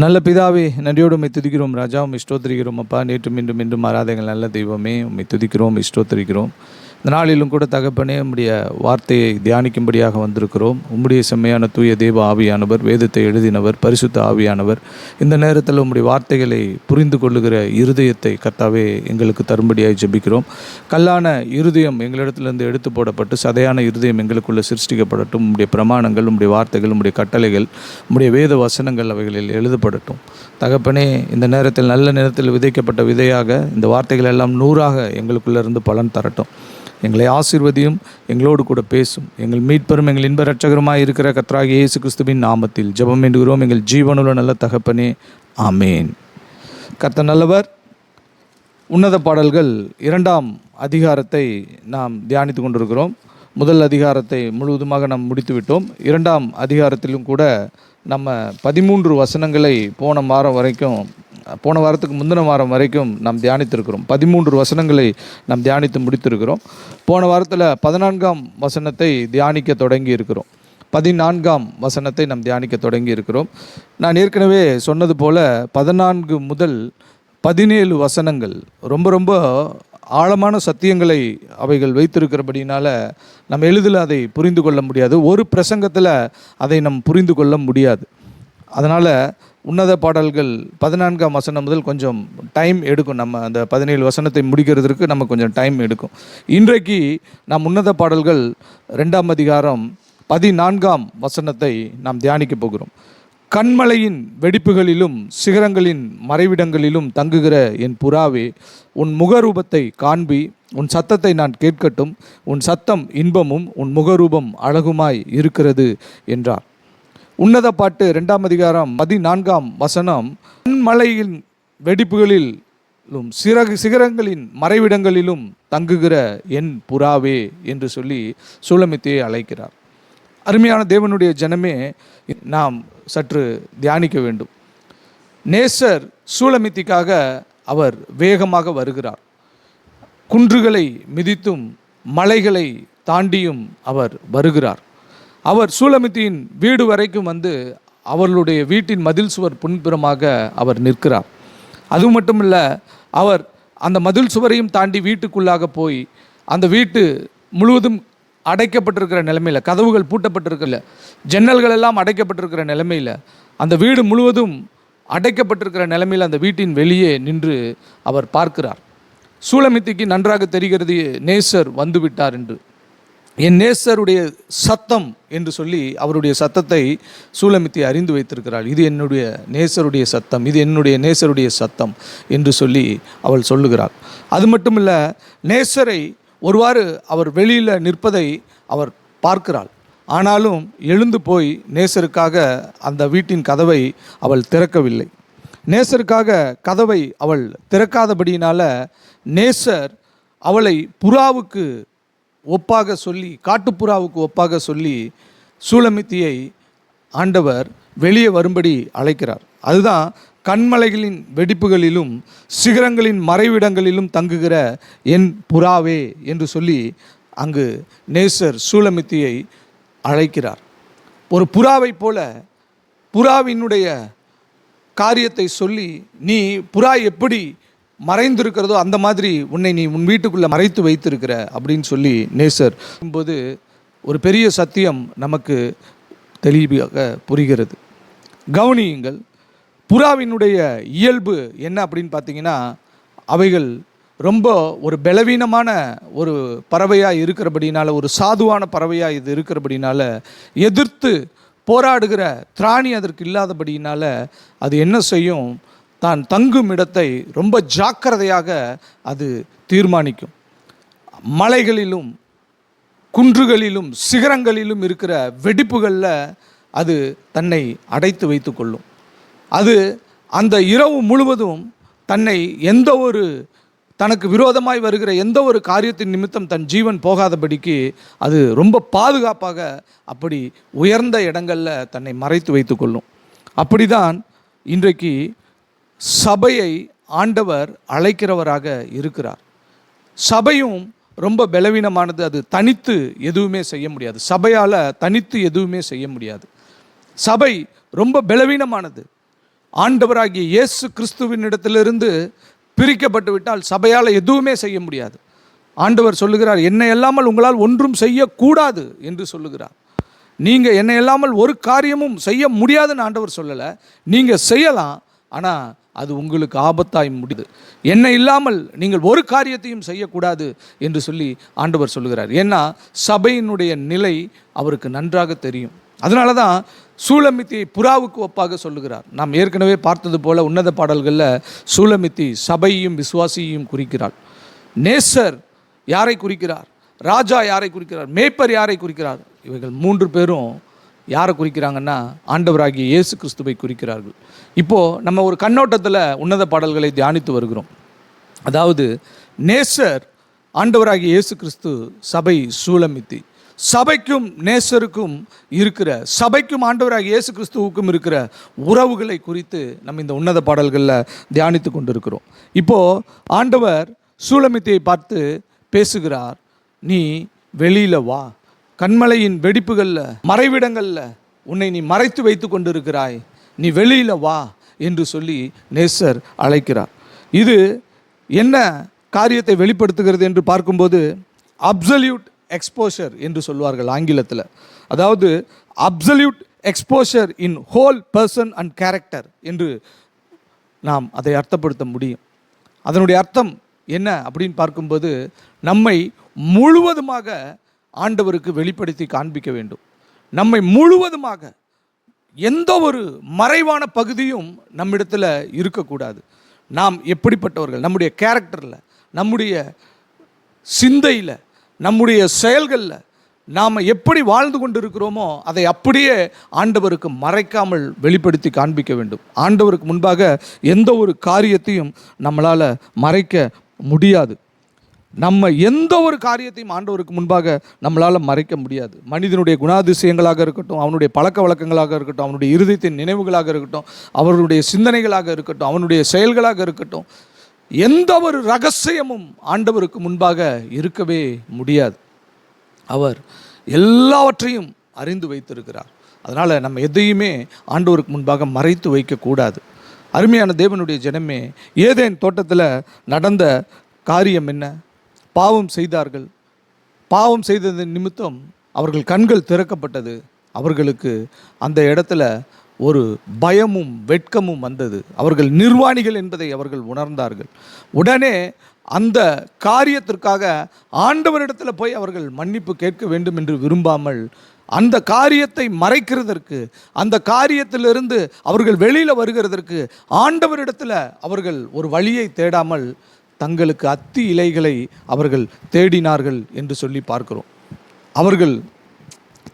நல்ல பிதாவே, நன்றியோடு உம்மை துதிக்கிறோம் ராஜா. உம்மை ஸ்தோத்திரிக்கிறோம் அப்பா. நேற்றும் இன்றும் இன்றும் மாறாதங்கள் நல்ல தெய்வமே, உம்மை துதிக்கிறோம், ஸ்தோத்திரிக்கிறோம். இந்த நாளிலும் கூட தகப்பனே, உம்முடைய வார்த்தையை தியானிக்கும்படியாக வந்திருக்கிறோம். உம்முடைய செம்மையான தூய தேவ ஆவியானவர், வேதத்தை எழுதினவர், பரிசுத்த ஆவியானவர் இந்த நேரத்தில் உம்முடைய வார்த்தைகளை புரிந்து கொள்ளுகிற இருதயத்தை கர்த்தாவே எங்களுக்கு தரும்படியாக ஜெபிக்கிறோம். கல்லான இருதயம் எங்களிடத்திலிருந்து எடுத்து போடப்பட்டு சதையான இருதயம் எங்களுக்குள்ள சிருஷ்டிக்கப்படட்டும். உம்முடைய பிரமாணங்கள், உம்முடைய வார்த்தைகள், உம்முடைய கட்டளைகள், உம்முடைய வேத வசனங்கள் அவைகளில் எழுதப்படட்டும். தகப்பனே, இந்த நேரத்தில் நல்ல நேரத்தில் விதைக்கப்பட்ட விதையாக இந்த வேதங்கள் எல்லாம் 100ஆக எங்களுக்குள்ளேருந்து பலன் தரட்டும். எங்களை ஆசீர்வதியும், எங்களோடு கூட பேசும். எங்கள் மீட்பெரும் எங்கள் இன்ப இரட்சகருமாய் இருக்கிற கர்த்தராகிய இயேசு கிறிஸ்துவின் நாமத்தில் ஜெபம் வேண்டுகிறோம் எங்கள் ஜீவனுள்ள நல்ல தகப்பனே, ஆமேன். கர்த்தர் நல்லவர். உன்னத பாடல்கள் 2ஆம் அதிகாரத்தை நாம் தியானித்து கொண்டிருக்கிறோம். முதல் அதிகாரத்தை முழுவதுமாக நாம் முடித்துவிட்டோம். 2ஆம் அதிகாரத்திலும் கூட நம்ம 13 வசனங்களை போன வாரத்துக்கு முந்தின வாரம் வரைக்கும் நாம் தியானித்திருக்கிறோம். 13 வசனங்களை நாம் தியானித்து முடித்திருக்கிறோம். போன வாரத்தில் 14ஆம் வசனத்தை தியானிக்க தொடங்கி இருக்கிறோம். 14ஆம் வசனத்தை நாம் தியானிக்க தொடங்கி இருக்கிறோம். நான் ஏற்கனவே சொன்னது போல 14 முதல் 17 வசனங்கள் ரொம்ப ஆழமான சத்தியங்களை அவைகள் வைத்திருக்கிறபடினால நம்ம எளிதில் அதை புரிந்து கொள்ள முடியாது. ஒரு பிரசங்கத்தில் அதை நம் புரிந்து கொள்ள முடியாது. அதனால் உன்னத பாடல்கள் 14ஆம் வசனம் முதல் கொஞ்சம் டைம் எடுக்கும். நம்ம அந்த 17 வசனத்தை முடிக்கிறதுக்கு நம்ம கொஞ்சம் டைம் எடுக்கும். இன்றைக்கு நாம் உன்னத பாடல்கள் 2ஆம் அதிகாரம் 14ஆம் வசனத்தை நாம் தியானிக்க போகிறோம். கண்மலையின் வெடிப்புகளிலும் சிகரங்களின் மறைவிடங்களிலும் தங்குகிற என் புறாவே, உன் முகரூபத்தை காண்பி, உன் சத்தத்தை நான் கேட்கட்டும். உன் சத்தம் இன்பமும் உன் முகரூபம் அழகுமாய் இருக்கிறது என்றார். உன்னத பாட்டு 2ஆம் அதிகாரம் 14ஆம் வசனம், கண்மலையின் வெடிப்புகளிலும் சிகரங்களின் மறைவிடங்களிலும் தங்குகிற என் புறாவே என்று சொல்லி சூலமித்தியை அழைக்கிறார். அருமையான தேவனுடைய ஜனமே, நாம் சற்று தியானிக்க வேண்டும். நேசர் சூலமித்திக்காக அவர் வேகமாக வருகிறார். குன்றுகளை மிதித்தும் மலைகளை தாண்டியும் அவர் வருகிறார். அவர் சூலமித்தியின் வீடு வரைக்கும் வந்து அவர்களுடைய வீட்டின் மதில் சுவர் பின்புறமாக அவர் நிற்கிறார். அது மட்டுமல்ல, அவர் அந்த மதில் சுவரையும் தாண்டி வீட்டுக்குள்ளாக போய் அந்த வீட்டு முழுவதும் அடைக்கப்பட்டிருக்கிற நிலைமையில், கதவுகள் பூட்டப்பட்டிருக்கல, ஜன்னல்கள் எல்லாம் அடைக்கப்பட்டிருக்கிற நிலைமையில், அந்த வீடு முழுவதும் அடைக்கப்பட்டிருக்கிற நிலைமையில் அந்த வீட்டின் வெளியே நின்று அவர் பார்க்கிறார். சூலமித்திக்கு நன்றாக தெரிகிறது நேசர் வந்துவிட்டார் என்று. என் நேசருடைய சத்தம் என்று சொல்லி அவருடைய சத்தத்தை சூலமித்தி அறிந்து வைத்திருக்கிறாள். இது என்னுடைய நேசருடைய சத்தம், இது என்னுடைய நேசருடைய சத்தம் என்று சொல்லி அவள் சொல்லுகிறாள். அது மட்டுமில்லை, நேசரை ஒருவாறு அவர் வெளியில் நிற்பதை அவர் பார்க்கிறாள். ஆனாலும் எழுந்து போய் நேசருக்காக அந்த வீட்டின் கதவை அவள் திறக்கவில்லை. நேசருக்காக கதவை அவள் திறக்காதபடியினால நேசர் அவளை புறாவுக்கு ஒப்பாக சொல்லி, காட்டுப்புறாவுக்கு ஒப்பாக சொல்லி சூலமித்தியை ஆண்டவர் வெளியே வரும்படி அழைக்கிறார். அதுதான் கண்மலைகளின் வெடிப்புகளிலும் சிகரங்களின் மறைவிடங்களிலும் தங்குகிற என் புறாவே என்று சொல்லி அங்கு நேசர் சூலமித்தியை அழைக்கிறார். ஒரு புறாவை போல புறாவினுடைய காரியத்தை சொல்லி, நீ புறா எப்படி மறைந்திருக்கிறதோ அந்த மாதிரி உன்னை நீ உன் வீட்டுக்குள்ளே மறைத்து வைத்திருக்கிற அப்படின்னு சொல்லி நேசர் போது ஒரு பெரிய சத்தியம் நமக்கு தெளிவாக புரிகிறது. கவனியுங்கள், புறாவினுடைய இயல்பு என்ன அப்படின்னு பார்த்தீங்கன்னா, அவைகள் ரொம்ப ஒரு பலவீனமான ஒரு பறவையாக இருக்கிறபடினால, ஒரு சாதுவான பறவையாக இது இருக்கிறபடினால, எதிர்த்து போராடுகிற திராணி அதற்கு இல்லாதபடியினால அது என்ன செய்யும், தான் தங்கும் இடத்தை ரொம்ப ஜாக்கிரதையாக அது தீர்மானிக்கும். மலைகளிலும் குன்றுகளிலும் சிகரங்களிலும் இருக்கிற வெடிப்புகளில் அது தன்னை அடைத்து வைத்து கொள்ளும். அது அந்த இரவு முழுவதும் தன்னை தனக்கு விரோதமாய் வருகிற எந்த ஒரு காரியத்தின் நிமித்தம் தன் ஜீவன் போகாதபடிக்கு அது ரொம்ப பாதுகாப்பாக அப்படி உயர்ந்த இடங்களில் தன்னை மறைத்து வைத்து கொள்ளும். அப்படிதான் இன்றைக்கு சபையை ஆண்டவர் அழைக்கிறவராக இருக்கிறார். சபையும் ரொம்ப பலவீனமானது. அது தனித்து எதுவுமே செய்ய முடியாது. சபையால் தனித்து எதுவுமே செய்ய முடியாது. சபை ரொம்ப பலவீனமானது. ஆண்டவராகிய இயேசு கிறிஸ்துவின் இடத்திலிருந்து பிரிக்கப்பட்டு விட்டால் சபையால் எதுவுமே செய்ய முடியாது. ஆண்டவர் சொல்லுகிறார், என்னை இல்லாமல் உங்களால் ஒன்றும் செய்யக்கூடாது என்று சொல்லுகிறார். நீங்கள் என்னை இல்லாமல் ஒரு காரியமும் செய்ய முடியாதுன்னு ஆண்டவர் சொல்லலை. நீங்கள் செய்யலாம், ஆனால் அது உங்களுக்கு ஆபத்தாய் முடியுது. என்னை இல்லாமல் நீங்கள் ஒரு காரியத்தையும் செய்யக்கூடாது என்று சொல்லி ஆண்டவர் சொல்லுகிறார். ஏன்னா சபையினுடைய நிலை அவருக்கு நன்றாக தெரியும். அதனால தான் சூலமித்தியை புறாவுக்கு ஒப்பாக சொல்லுகிறார். நாம் ஏற்கனவே பார்த்தது போல உன்னத பாடல்களில் சூலமித்தி சபையையும் விசுவாசியையும் குறிக்கிறாள். நேசர் யாரை குறிக்கிறார்? ராஜா யாரை குறிக்கிறார்? மேய்ப்பர் யாரை குறிக்கிறார்? இவைகள் மூன்று பேரும் யாரை குறிக்கிறாங்கன்னா ஆண்டவராகிய இயேசு கிறிஸ்துவை குறிக்கிறார்கள். இப்போது நம்ம ஒரு கண்ணோட்டத்தில் உன்னத பாடல்களை தியானித்து வருகிறோம். அதாவது நேசர் ஆண்டவராகிய இயேசு கிறிஸ்து, சபை சூலமித்தி. சபைக்கும் நேசருக்கும் இருக்கிற, சபைக்கும் ஆண்டவராகிய இயேசு கிறிஸ்துவுக்கும் இருக்கிற உறவுகளை குறித்து நம்ம இந்த உன்னத பாடல்களில் தியானித்து கொண்டிருக்கிறோம். இப்போது ஆண்டவர் சூலமித்தியை பார்த்து பேசுகிறார். நீ வெளியில் வா, கண்மலையின் வெடிப்புகளில் மறைவிடங்களில் உன்னை நீ மறைத்து வைத்து கொண்டிருக்கிறாய், நீ வெளியில் வா என்று சொல்லி நேசர் அழைக்கிறார். இது என்ன காரியத்தை வெளிப்படுத்துகிறது என்று பார்க்கும்போது அப்சல்யூட் எக்ஸ்போஷர் என்று சொல்வார்கள் ஆங்கிலத்தில். அதாவது absolute exposure in whole person and character என்று நாம் அதை அர்த்தப்படுத்த முடியும். அதனுடைய அர்த்தம் என்ன அப்படின்னு பார்க்கும்போது நம்மை முழுவதுமாக ஆண்டவருக்கு வெளிப்படுத்தி காண்பிக்க வேண்டும். நம்மை முழுவதுமாக, எந்த ஒரு மறைவான பகுதியும் நம்மிடத்தில் இருக்கக்கூடாது. நாம் எப்படிப்பட்டவர்கள், நம்முடைய கேரக்டரில், நம்முடைய சிந்தையில், நம்முடைய செயல்களில் நாம் எப்படி வாழ்ந்து கொண்டு இருக்கிறோமோ அதை அப்படியே ஆண்டவருக்கு மறைக்காமல் வெளிப்படுத்தி காண்பிக்க வேண்டும். ஆண்டவருக்கு முன்பாக எந்த ஒரு காரியத்தையும் நம்மளால் மறைக்க முடியாது. நம்ம எந்த ஒரு காரியத்தையும் ஆண்டவருக்கு முன்பாக நம்மளால் மறைக்க முடியாது. மனிதனுடைய குணாதிசயங்களாக இருக்கட்டும், அவனுடைய பழக்க வழக்கங்களாக இருக்கட்டும், அவனுடைய இருதயத்தின் நினைவுகளாக இருக்கட்டும், அவர்களுடைய சிந்தனைகளாக இருக்கட்டும், அவனுடைய செயல்களாக இருக்கட்டும், எந்த ஒரு ரகசியமும் ஆண்டவருக்கு முன்பாக இருக்கவே முடியாது. அவர் எல்லாவற்றையும் அறிந்து வைத்திருக்கிறார். அதனால் நம்ம எதையுமே ஆண்டவருக்கு முன்பாக மறைத்து வைக்கக்கூடாது. அருமையான தேவனுடைய ஜனமே, ஏதேன் தோட்டத்தில் நடந்த காரியம் என்ன? பாவம் செய்தார்கள். பாவம் செய்ததன் நிமித்தம் அவர்கள் கண்கள் திறக்கப்பட்டது. அவர்களுக்கு அந்த இடத்துல ஒரு பயமும் வெட்கமும் வந்தது. அவர்கள் நிர்வாணிகள் என்பதை அவர்கள் உணர்ந்தார்கள். உடனே அந்த காரியத்திற்காக ஆண்டவரிடத்தில் போய் அவர்கள் மன்னிப்பு கேட்க வேண்டும் என்று விரும்பாமல், அந்த காரியத்தை மறைக்கிறதற்கு, அந்த காரியத்திலிருந்து அவர்கள் வெளியில் வருகிறதற்கு ஆண்டவரிடத்தில் அவர்கள் ஒரு வழியை தேடாமல் தங்களுக்கு அத்தி இலைகளை அவர்கள் தேடினார்கள் என்று சொல்லி பார்க்கிறோம். அவர்கள்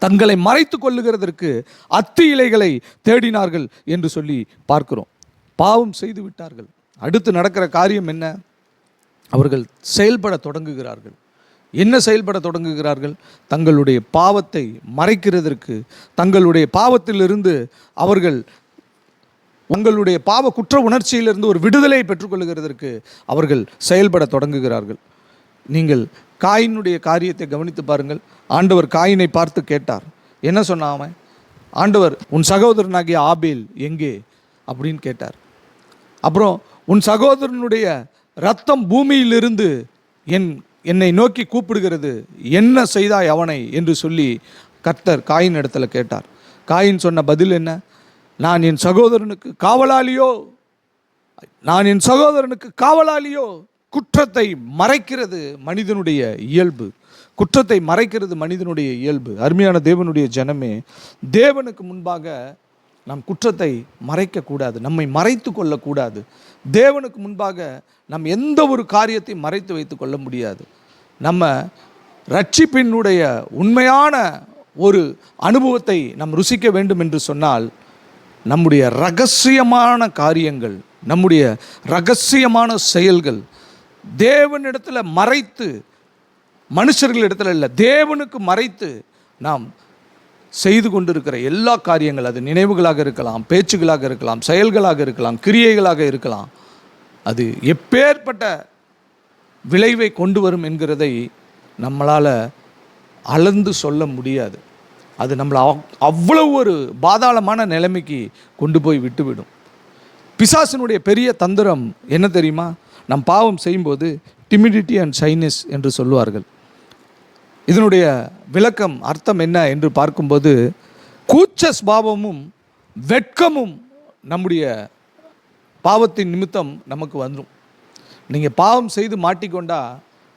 தங்களை மறைத்து கொள்ளுகிறதற்கு அத்தி இலைகளை தேடினார்கள் என்று சொல்லி பார்க்கிறோம். பாவம் செய்து விட்டார்கள். அடுத்து நடக்கிற காரியம் என்ன? அவர்கள் செயல்பட தொடங்குகிறார்கள். என்ன செயல்பட தொடங்குகிறார்கள்? தங்களுடைய பாவத்தை மறைக்கிறதற்கு, தங்களுடைய பாவத்திலிருந்து அவர்கள் உங்களுடைய பாவ குற்ற உணர்ச்சியிலிருந்து ஒரு விடுதலை பெற்றுக்கொள்கிறதற்கு அவர்கள் செயல்பட தொடங்குகிறார்கள். நீங்கள் காயினுடைய காரியத்தை கவனித்து பாருங்கள். ஆண்டவர் காயினை பார்த்து கேட்டார். என்ன சொன்னான்? ஆண்டவர், உன் சகோதரனாகிய ஆபேல் எங்கே அப்படின்னு கேட்டார். அப்புறம், உன் சகோதரனுடைய இரத்தம் பூமியிலிருந்து என்னை நோக்கி கூப்பிடுகிறது, என்ன செய்தாய் அவனை என்று சொல்லி கர்த்தர் காயின் இடத்துல கேட்டார். காயின் சொன்ன பதில் என்ன? நான் என் சகோதரனுக்கு காவலாளியோ? குற்றத்தை மறைக்கிறது மனிதனுடைய இயல்பு. குற்றத்தை மறைக்கிறது மனிதனுடைய இயல்பு. அருமையான தேவனுடைய ஜனமே, தேவனுக்கு முன்பாக நாம் குற்றத்தை மறைக்கக்கூடாது, நம்மை மறைத்து கொள்ளக்கூடாது. தேவனுக்கு முன்பாக நாம் எந்த ஒரு காரியத்தையும் மறைத்து வைத்து கொள்ள முடியாது. நம்ம ரட்சிப்பினுடைய உண்மையான ஒரு அனுபவத்தை நாம் ருசிக்க வேண்டும் என்று சொன்னால், நம்முடைய இரகசியமான காரியங்கள், நம்முடைய இரகசியமான செயல்கள் தேவனிடத்தில் மறைத்து, மனுஷர்களிடத்தில் இல்லை, தேவனுக்கு மறைத்து நாம் செய்து கொண்டிருக்கிற எல்லா காரியங்கள், அது நினைவுகளாக இருக்கலாம், பேச்சுகளாக இருக்கலாம், செயல்களாக இருக்கலாம், கிரியைகளாக இருக்கலாம், அது எப்பேற்பட்ட விளைவை கொண்டு வரும் என்கிறதை நம்மளால் அளந்து சொல்ல முடியாது. அது நம்மளை அவ்வளவு ஒரு பாதாளமான நிலைமைக்கு கொண்டு போய் விட்டுவிடும். பிசாசினுடைய பெரிய தந்திரம் என்ன தெரியுமா? நம் பாவம் செய்யும்போது டிமிடிட்டி அண்ட் ஷைனஸ் என்று சொல்லுவார்கள். இதனுடைய விளக்கம் அர்த்தம் என்ன என்று பார்க்கும்போது, கூச்ச ஸ்பாவமும் வெட்கமும் நம்முடைய பாவத்தின் நிமித்தம் நமக்கு வந்துடும். நீங்கள் பாவம் செய்து மாட்டிக்கொண்டா,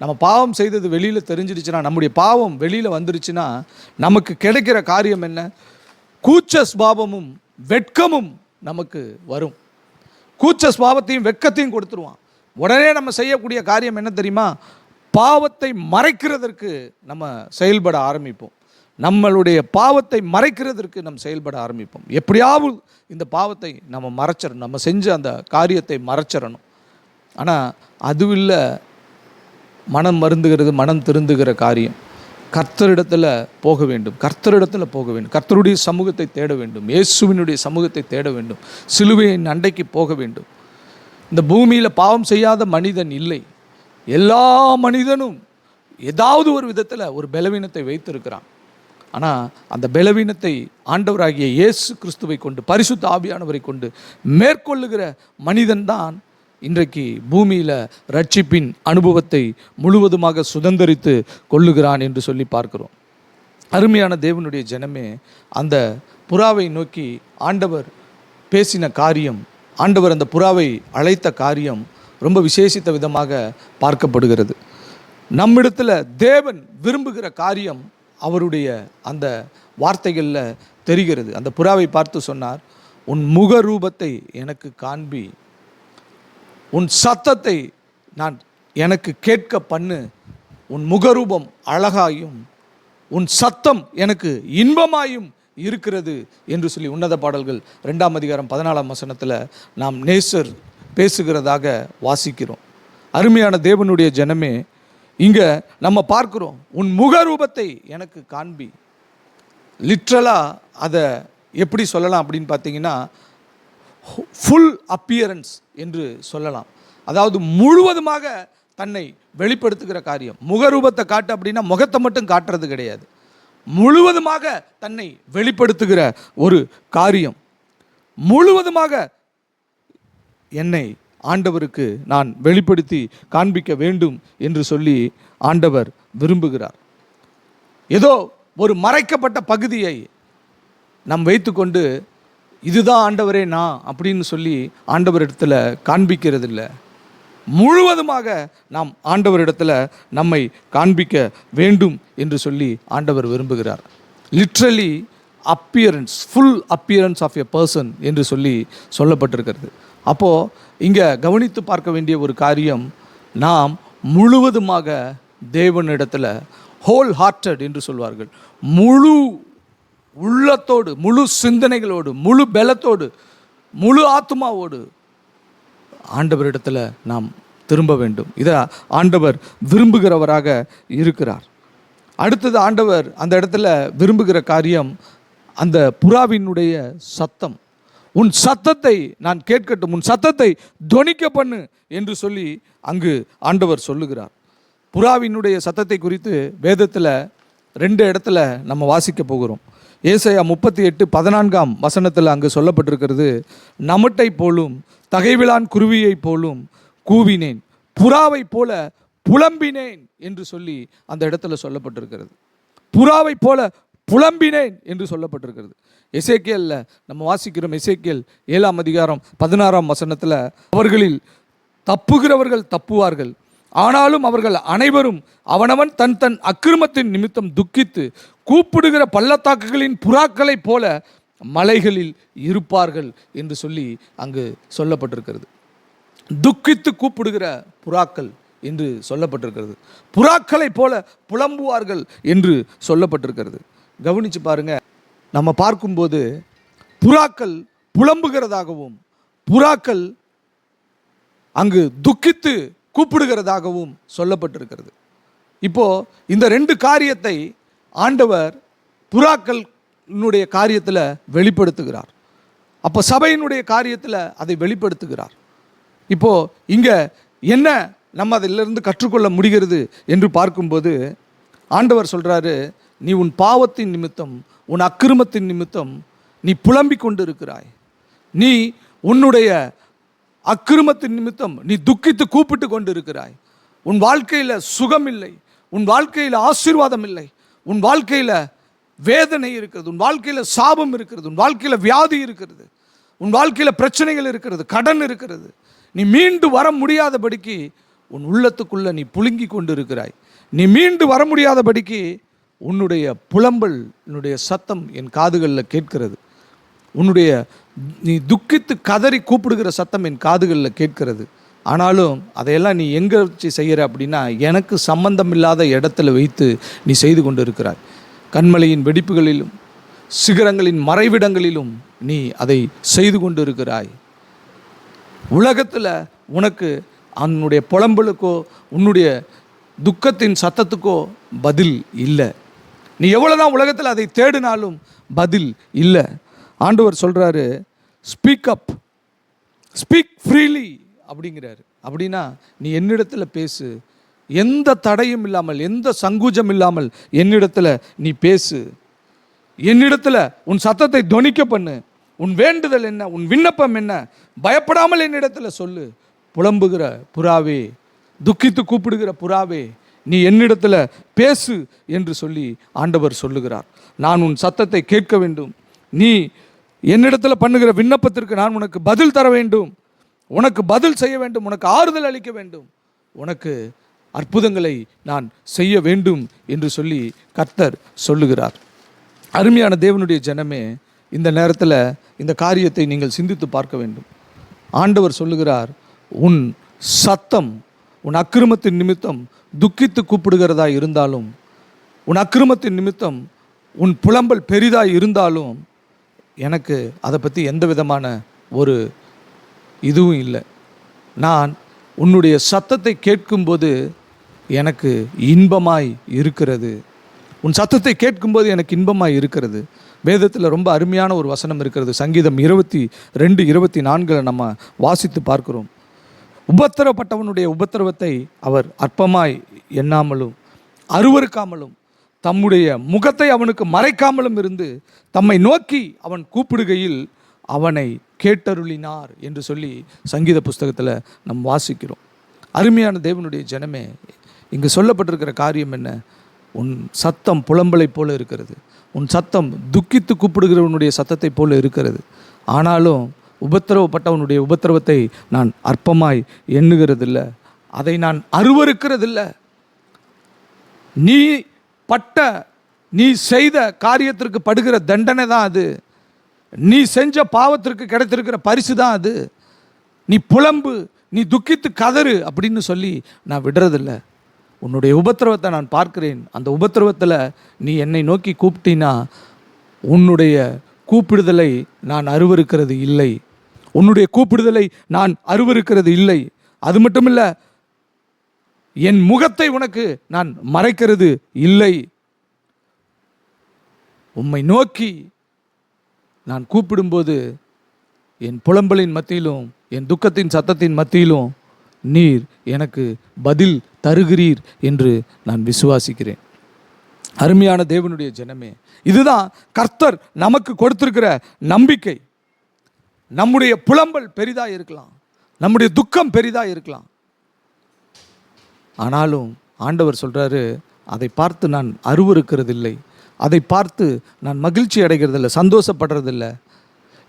நம்ம பாவம் செய்தது வெளியில் தெரிஞ்சிடுச்சுன்னா, நம்முடைய பாவம் வெளியில் வந்துருச்சுன்னா நமக்கு கிடைக்கிற காரியம் என்ன? கூச்ச ஸ்பாவமும் வெட்கமும் நமக்கு வரும். கூச்ச ஸ்பாவத்தையும் வெட்கத்தையும் கொடுத்துருவான். உடனே நம்ம செய்யக்கூடிய காரியம் என்ன தெரியுமா? பாவத்தை மறைக்கிறதற்கு நம்ம செயல்பட ஆரம்பிப்போம். நம்மளுடைய பாவத்தை மறைக்கிறதற்கு நம்ம செயல்பட ஆரம்பிப்போம். எப்படியாவது இந்த பாவத்தை நம்ம மறைச்சிடணும், நம்ம செஞ்ச அந்த காரியத்தை மறைச்சிடணும். ஆனால் அதுவில்ல மனம் மருந்துகிறது, மனம் திருந்துகிற காரியம். கர்த்தரிடத்தில் போக வேண்டும், கர்த்தரிடத்தில் போக வேண்டும், கர்த்தருடைய சமூகத்தை தேட வேண்டும், இயேசுவினுடைய சமூகத்தை தேட வேண்டும், சிலுவையின் அண்டைக்கு போக வேண்டும். இந்த பூமியில் பாவம் செய்யாத மனிதன் இல்லை. எல்லா மனிதனும் ஏதாவது ஒரு விதத்தில் ஒரு பலவீனத்தை வைத்திருக்கிறான். ஆனால் அந்த பலவீனத்தை ஆண்டவராகிய இயேசு கிறிஸ்துவை கொண்டு, பரிசுத்த ஆவியானவரை கொண்டு மேற்கொள்ளுகிற மனிதன்தான் இன்றைக்கு பூமியில் ரட்சிப்பின் அனுபவத்தை முழுவதுமாக சுதந்திரித்து கொள்ளுகிறான் என்று சொல்லி பார்க்கிறோம். அருமையான தேவனுடைய ஜனமே, அந்த புறாவை நோக்கி ஆண்டவர் பேசின காரியம், ஆண்டவர் அந்த புறாவை அழைத்த காரியம் ரொம்ப விசேஷித்த விதமாக பார்க்கப்படுகிறது. நம்மிடத்தில் தேவன் விரும்புகிற காரியம் அவருடைய அந்த வார்த்தைகளில் தெரிகிறது. அந்த புறாவை பார்த்து சொன்னார், உன் முக ரூபத்தை எனக்கு காண்பி, உன் சத்தத்தை நான் எனக்கு கேட்க பண்ணு, உன் முகரூபம் அழகாயும் உன் சத்தம் எனக்கு இன்பமாயும் இருக்கிறது என்று சொல்லி உன்னத பாடல்கள் 2ஆம் அதிகாரம் 14ஆம் வசனத்தில் நாம் நேசர் பேசுகிறதாக வாசிக்கிறோம். அருமையான தேவனுடைய ஜனமே, இங்கே நம்ம பார்க்கிறோம், உன் முகரூபத்தை எனக்கு காண்பி. லிட்ரலாக அதை எப்படி சொல்லலாம் அப்படின்னு பார்த்தீங்கன்னா, ஃபுல் அப்பியரன்ஸ் என்று சொல்லலாம். அதாவது முழுவதுமாக தன்னை வெளிப்படுத்துகிற காரியம். முகரூபத்தை காட்டு அப்படின்னா முகத்தை மட்டும் காட்டுறது கிடையாது, முழுவதுமாக தன்னை வெளிப்படுத்துகிற ஒரு காரியம். முழுவதுமாக என்னை ஆண்டவருக்கு நான் வெளிப்படுத்தி காண்பிக்க வேண்டும் என்று சொல்லி ஆண்டவர் விரும்புகிறார். ஏதோ ஒரு மறைக்கப்பட்ட பகுதியை நாம் வைத்துக்கொண்டு இதுதான் ஆண்டவரே நான் அப்படின்னு சொல்லி ஆண்டவரிடத்தில் காண்பிக்கிறதில்லை. முழுவதுமாக நாம் ஆண்டவரிடத்தில் நம்மை காண்பிக்க வேண்டும் என்று சொல்லி ஆண்டவர் விரும்புகிறார். Literally appearance, full appearance of a person என்று சொல்லி சொல்லப்பட்டிருக்கிறது. அப்போது இங்கே கவனித்து பார்க்க வேண்டிய ஒரு காரியம், நாம் முழுவதுமாக தேவனிடத்தில் ஹோல் ஹார்ட்டட் என்று சொல்வார்கள், முழு உள்ளத்தோடு, முழு சிந்தனைகளோடு, முழு பலத்தோடு, முழு ஆத்மாவோடு ஆண்டவரிடத்தில் நாம் திரும்ப வேண்டும். இதை ஆண்டவர் விரும்புகிறவராக இருக்கிறார். அடுத்தது ஆண்டவர் அந்த இடத்துல விரும்புகிற காரியம் அந்த புறாவினுடைய சத்தம். உன் சத்தத்தை நான் கேட்கட்டும், உன் சத்தத்தை தொனிக்க பண்ணு என்று சொல்லி அங்கு ஆண்டவர் சொல்லுகிறார். புறாவினுடைய சத்தத்தை குறித்து வேதத்தில் 2 இடத்துல நம்ம வாசிக்க போகிறோம். ஏசாயா 38:14ஆம் வசனத்தில் அங்கு சொல்லப்பட்டிருக்கிறது, நமட்டை போலும் தகைவிலான் குருவியை போலும் கூவினேன், புறாவை போல புலம்பினேன் என்று சொல்லி அந்த இடத்துல சொல்லப்பட்டிருக்கிறது. புறாவை போல புலம்பினேன் என்று சொல்லப்பட்டிருக்கிறது. எசேக்கியல்ல நம்ம வாசிக்கிறோம், எசேக்கியல் 7ஆம் அதிகாரம் 16ஆம் வசனத்தில், அவர்களில் தப்புகிறவர்கள் தப்புவார்கள், ஆனாலும் அவர்கள் அனைவரும் அவனவன் தன் தன் அக்கிரமத்தின் நிமித்தம் துக்கித்து கூப்பிடுகிற பள்ளத்தாக்குகளின் புறாக்களைப் போல மலைகளில் இருப்பார்கள் என்று சொல்லி அங்கு சொல்லப்பட்டிருக்கிறது. துக்கித்து கூப்பிடுகிற புறாக்கள் என்று சொல்லப்பட்டிருக்கிறது. புறாக்களைப் போல புலம்புவார்கள் என்று சொல்லப்பட்டிருக்கிறது. கவனித்து பாருங்க, நம்ம பார்க்கும்போது புறாக்கள் புலம்புகிறதாகவும் புறாக்கள் அங்கு துக்கித்து கூப்பிடுகிறதாகவும் சொல்லப்பட்டிருக்கிறது. இப்போ இந்த 2 காரியத்தை ஆண்டவர் புறாக்கள் சபையினுடைய காரியத்தில் வெளிப்படுத்துகிறார். அப்போ சபையினுடைய காரியத்தில் அதை வெளிப்படுத்துகிறார். இப்போது இங்கே என்ன நம்ம அதிலிருந்து கற்றுக்கொள்ள முடிகிறது என்று பார்க்கும்போது ஆண்டவர் சொல்கிறாரு, நீ உன் பாவத்தின் நிமித்தம், உன் அக்கிரமத்தின் நிமித்தம் நீ புலம்பிக் கொண்டு இருக்கிறாய். நீ உன்னுடைய அக்கிரமத்தின் நிமித்தம் நீ துக்கித்து கூப்பிட்டு கொண்டு இருக்கிறாய். உன் வாழ்க்கையில் சுகம் இல்லை, உன் வாழ்க்கையில் ஆசீர்வாதம் இல்லை, உன் வாழ்க்கையில் வேதனை இருக்கிறது, உன் வாழ்க்கையில் சாபம் இருக்கிறது, உன் வாழ்க்கையில் வியாதி இருக்கிறது, உன் வாழ்க்கையில் பிரச்சனைகள் இருக்கிறது, கடன் இருக்கிறது. நீ மீண்டு வர முடியாதபடிக்கு உன் உள்ளத்துக்குள்ளே நீ புழுங்கி கொண்டு இருக்கிறாய். நீ மீண்டு வர முடியாதபடிக்கு உன்னுடைய புலம்பல், உன்னுடைய சத்தம் என் காதுகளில் கேட்கிறது. உன்னுடைய நீ துக்கித்து கதறி கூப்பிடுகிற சத்தம் என் காதுகளில் கேட்கிறது. ஆனாலும் அதையெல்லாம் நீ எங்கே வச்சு செய்கிற அப்படின்னா, எனக்கு சம்பந்தம் இல்லாத இடத்துல வைத்து நீ செய்து கொண்டு இருக்கிறாய். கண்மலையின் வெடிப்புகளிலும் சிகரங்களின் மறைவிடங்களிலும் நீ அதை செய்து கொண்டு இருக்கிறாய். உலகத்தில் உனக்கு அவனுடைய புலம்பலுக்கோ உன்னுடைய துக்கத்தின் சத்தத்துக்கோ பதில் இல்லை. நீ எவ்வளோதான் உலகத்தில் அதை தேடினாலும் பதில் இல்லை. ஆண்டவர் சொல்கிறாரு, ஸ்பீக் அப், ஸ்பீக் ஃப்ரீலி அப்படிங்கிறாரு. அப்படின்னா நீ என்னிடத்தில் பேசு, எந்த தடையும் இல்லாமல், எந்த சங்கூஜம் இல்லாமல் என்னிடத்தில் நீ பேசு. என்னிடத்தில் உன் சத்தத்தை தொனிக்க பண்ணு. உன் வேண்டுதல் என்ன, உன் விண்ணப்பம் என்ன, பயப்படாமல் என்னிடத்தில் சொல்லு. புலம்புகிற புறாவே, துக்கித்து கூப்பிடுகிற புறாவே, நீ என்னிடத்தில் பேசு என்று சொல்லி ஆண்டவர் சொல்லுகிறார். நான் உன் சத்தத்தை கேட்க வேண்டும். நீ என்னிடத்தில் பண்ணுகிற விண்ணப்பத்திற்கு நான் உனக்கு பதில் தர வேண்டும், உனக்கு பதில் செய்ய வேண்டும், உனக்கு ஆறுதல் அளிக்க வேண்டும், உனக்கு அற்புதங்களை நான் செய்ய வேண்டும் என்று சொல்லி கர்த்தர் சொல்லுகிறார். அருமையான தேவனுடைய ஜனமே, இந்த நேரத்தில் இந்த காரியத்தை நீங்கள் சிந்தித்து பார்க்க வேண்டும். ஆண்டவர் சொல்லுகிறார், உன் சத்தம் உன் அக்கிரமத்தின் நிமித்தம் துக்கித்து கூப்பிடுகிறதா இருந்தாலும், உன் அக்கிரமத்தின் நிமித்தம் உன் புலம்பல் பெரிதாக இருந்தாலும் எனக்கு அதை பற்றி எந்த விதமான ஒரு இதுவும் இல்லை. நான் உன்னுடைய சத்தத்தை கேட்கும்போது எனக்கு இன்பமாய் இருக்கிறது. உன் சத்தத்தை கேட்கும்போது எனக்கு இன்பமாய் இருக்கிறது. வேதத்தில் ரொம்ப அருமையான ஒரு வசனம் இருக்கிறது. சங்கீதம் 22:24 நம்ம வாசித்து பார்க்கிறோம். உபத்திரப்பட்டவனுடைய உபத்திரவத்தை அவர் அற்பமாய் எண்ணாமலும் அருவருக்காமலும் தம்முடைய முகத்தை அவனுக்கு மறைக்காமலும் இருந்து தம்மை நோக்கி அவன் கூப்பிடுகையில் அவனை கேட்டருளினார் என்று சொல்லி சங்கீத புஸ்தகத்தில் நாம் வாசிக்கிறோம். அருமையான தேவனுடைய ஜனமே, இங்கு சொல்லப்பட்டிருக்கிற காரியம் என்ன? உன் சத்தம் புலம்பலை போல இருக்கிறது, உன் சத்தம் துக்கித்து கூப்பிடுகிறவனுடைய சத்தத்தை போல இருக்கிறது. ஆனாலும் உபத்திரவப்பட்டவனுடைய உபத்திரவத்தை நான் அற்பமாய் எண்ணுகிறதில்லை, அதை நான் அருவருக்கிறதில்லை. நீ செய்த காரியத்திற்கு படுகிற தண்டனை தான் அது. நீ செஞ்ச பாவத்திற்கு கிடைத்திருக்கிற பரிசு தான் அது. நீ புலம்பு, நீ துக்கித்து கதறு அப்படின்னு சொல்லி நான் விடுறதில்லை. உன்னுடைய உபத்திரவத்தை நான் பார்க்கிறேன். அந்த உபத்திரவத்தில் நீ என்னை நோக்கி கூப்பிட்டினா உன்னுடைய கூப்பிடுதலை நான் அருவருக்கிறது இல்லை. உன்னுடைய கூப்பிடுதலை நான் அருவருக்கிறது இல்லை. அது மட்டும் இல்லை, என் முகத்தை உனக்கு நான் மறைக்கிறது இல்லை. உம்மை நோக்கி நான் கூப்பிடும்போது என் புலம்பலின் மத்தியிலும் என் துக்கத்தின் சத்தத்தின் மத்தியிலும் நீர் எனக்கு பதில் தருகிறீர் என்று நான் விசுவாசிக்கிறேன். அருமையான தேவனுடைய ஜனமே, இதுதான் கர்த்தர் நமக்கு கொடுத்திருக்கிற நம்பிக்கை. நம்முடைய புலம்பல் பெரிதாக இருக்கலாம், நம்முடைய துக்கம் பெரிதாக இருக்கலாம். ஆனாலும் ஆண்டவர் சொல்கிறாரு, அதை பார்த்து நான் அருவருக்கிறதில்லை, அதை பார்த்து நான் மகிழ்ச்சி அடைகிறதில்லை, சந்தோஷப்படுறதில்லை.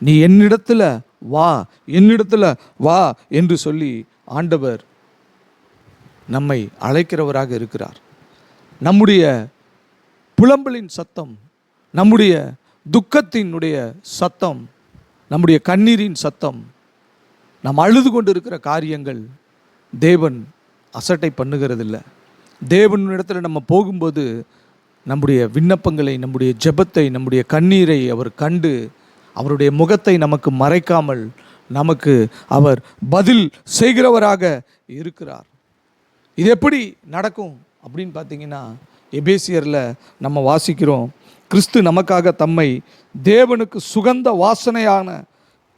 நீ என்னிடத்தில் வா, என்னிடத்தில் வா என்று சொல்லி ஆண்டவர் நம்மை அழைக்கிறவராக இருக்கிறார். நம்முடைய புலம்பலின் சத்தம், நம்முடைய துக்கத்தினுடைய சத்தம், நம்முடைய கண்ணீரின் சத்தம், நாம் அழுது கொண்டு இருக்கிற காரியங்கள் தேவன் அசட்டை பண்ணுகிறதில்லை. தேவனிடத்தில் நம்ம போகும்போது நம்முடைய விண்ணப்பங்களை, நம்முடைய ஜெபத்தை, நம்முடைய கண்ணீரை அவர் கண்டு அவருடைய முகத்தை நமக்கு மறைக்காமல் நமக்கு அவர் பதில் செய்கிறவராக இருக்கிறார். இது எப்படி நடக்கும் அப்படின்னு பார்த்தீங்கன்னா, எபேசியரில் நம்ம வாசிக்கிறோம், கிறிஸ்து நமக்காக தம்மை தேவனுக்கு சுகந்த வாசனையான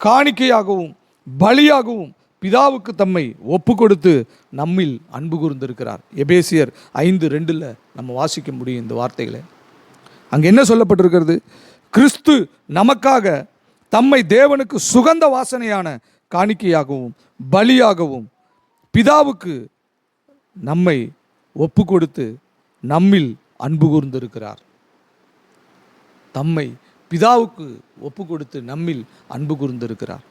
காணிக்கையாகவும் பலியாகவும் பிதாவுக்கு தம்மை ஒப்பு கொடுத்து நம்மில் அன்பு கூர்ந்திருக்கிறார். எபேசியர் 5:2 நம்ம வாசிக்க முடியும் இந்த வார்த்தைகளை. அங்கே என்ன சொல்லப்பட்டிருக்கிறது? கிறிஸ்து நமக்காக தம்மை தேவனுக்கு சுகந்த வாசனையான காணிக்கையாகவும் பலியாகவும் பிதாவுக்கு நம்மை ஒப்பு கொடுத்து நம்மில் அன்பு கூர்ந்திருக்கிறார். தம்மை பிதாவுக்கு ஒப்பு கொடுத்து நம்மில் அன்பு கூர்ந்திருக்கிறார்.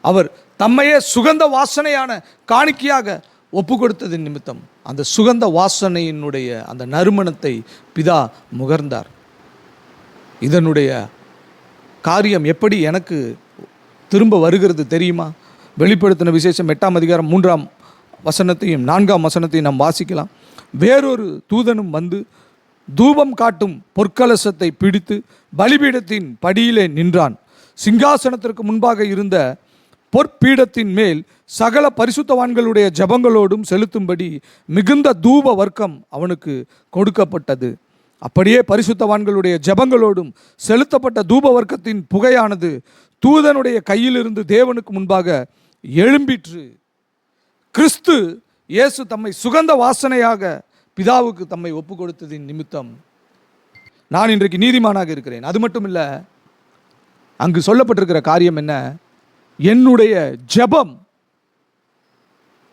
அவர் தம்மையே சுகந்த வாசனையான காணிக்கையாக ஒப்பு கொடுத்தது நிமித்தம் அந்த சுகந்த வாசனையினுடைய அந்த நறுமணத்தை பிதா முகர்ந்தார். இதனுடைய காரியம் எப்படி எனக்கு திரும்ப வருகிறது தெரியுமா? வெளிப்படுத்தின விசேஷம் 8ஆம் அதிகாரம் 3ஆம் வசனத்தையும் 4ஆம் வசனத்தையும் நாம் வாசிக்கலாம். வேறொரு தூதனும் வந்து தூபம் காட்டும் பொற்கலசத்தை பிடித்து பலிபீடத்தின் படியிலே நின்றான். சிங்காசனத்திற்கு முன்பாக இருந்த பொற்பீடத்தின் மேல் சகல பரிசுத்தவான்களுடைய ஜபங்களோடும் செலுத்தும்படி மிகுந்த தூப வர்க்கம் அவனுக்கு கொடுக்கப்பட்டது. அப்படியே பரிசுத்தவான்களுடைய ஜபங்களோடும் செலுத்தப்பட்ட தூப வர்க்கத்தின் புகையானது தூதனுடைய கையிலிருந்து தேவனுக்கு முன்பாக எழும்பிற்று. கிறிஸ்து இயேசு தம்மை சுகந்த வாசனையாக பிதாவுக்கு தம்மை ஒப்பு கொடுத்ததின் நிமித்தம் நான் இன்றைக்கு நீதிமானாக இருக்கிறேன். அது மட்டும் இல்லை, அங்கு சொல்லப்பட்டிருக்கிற காரியம் என்ன? என்னுடைய ஜெபம்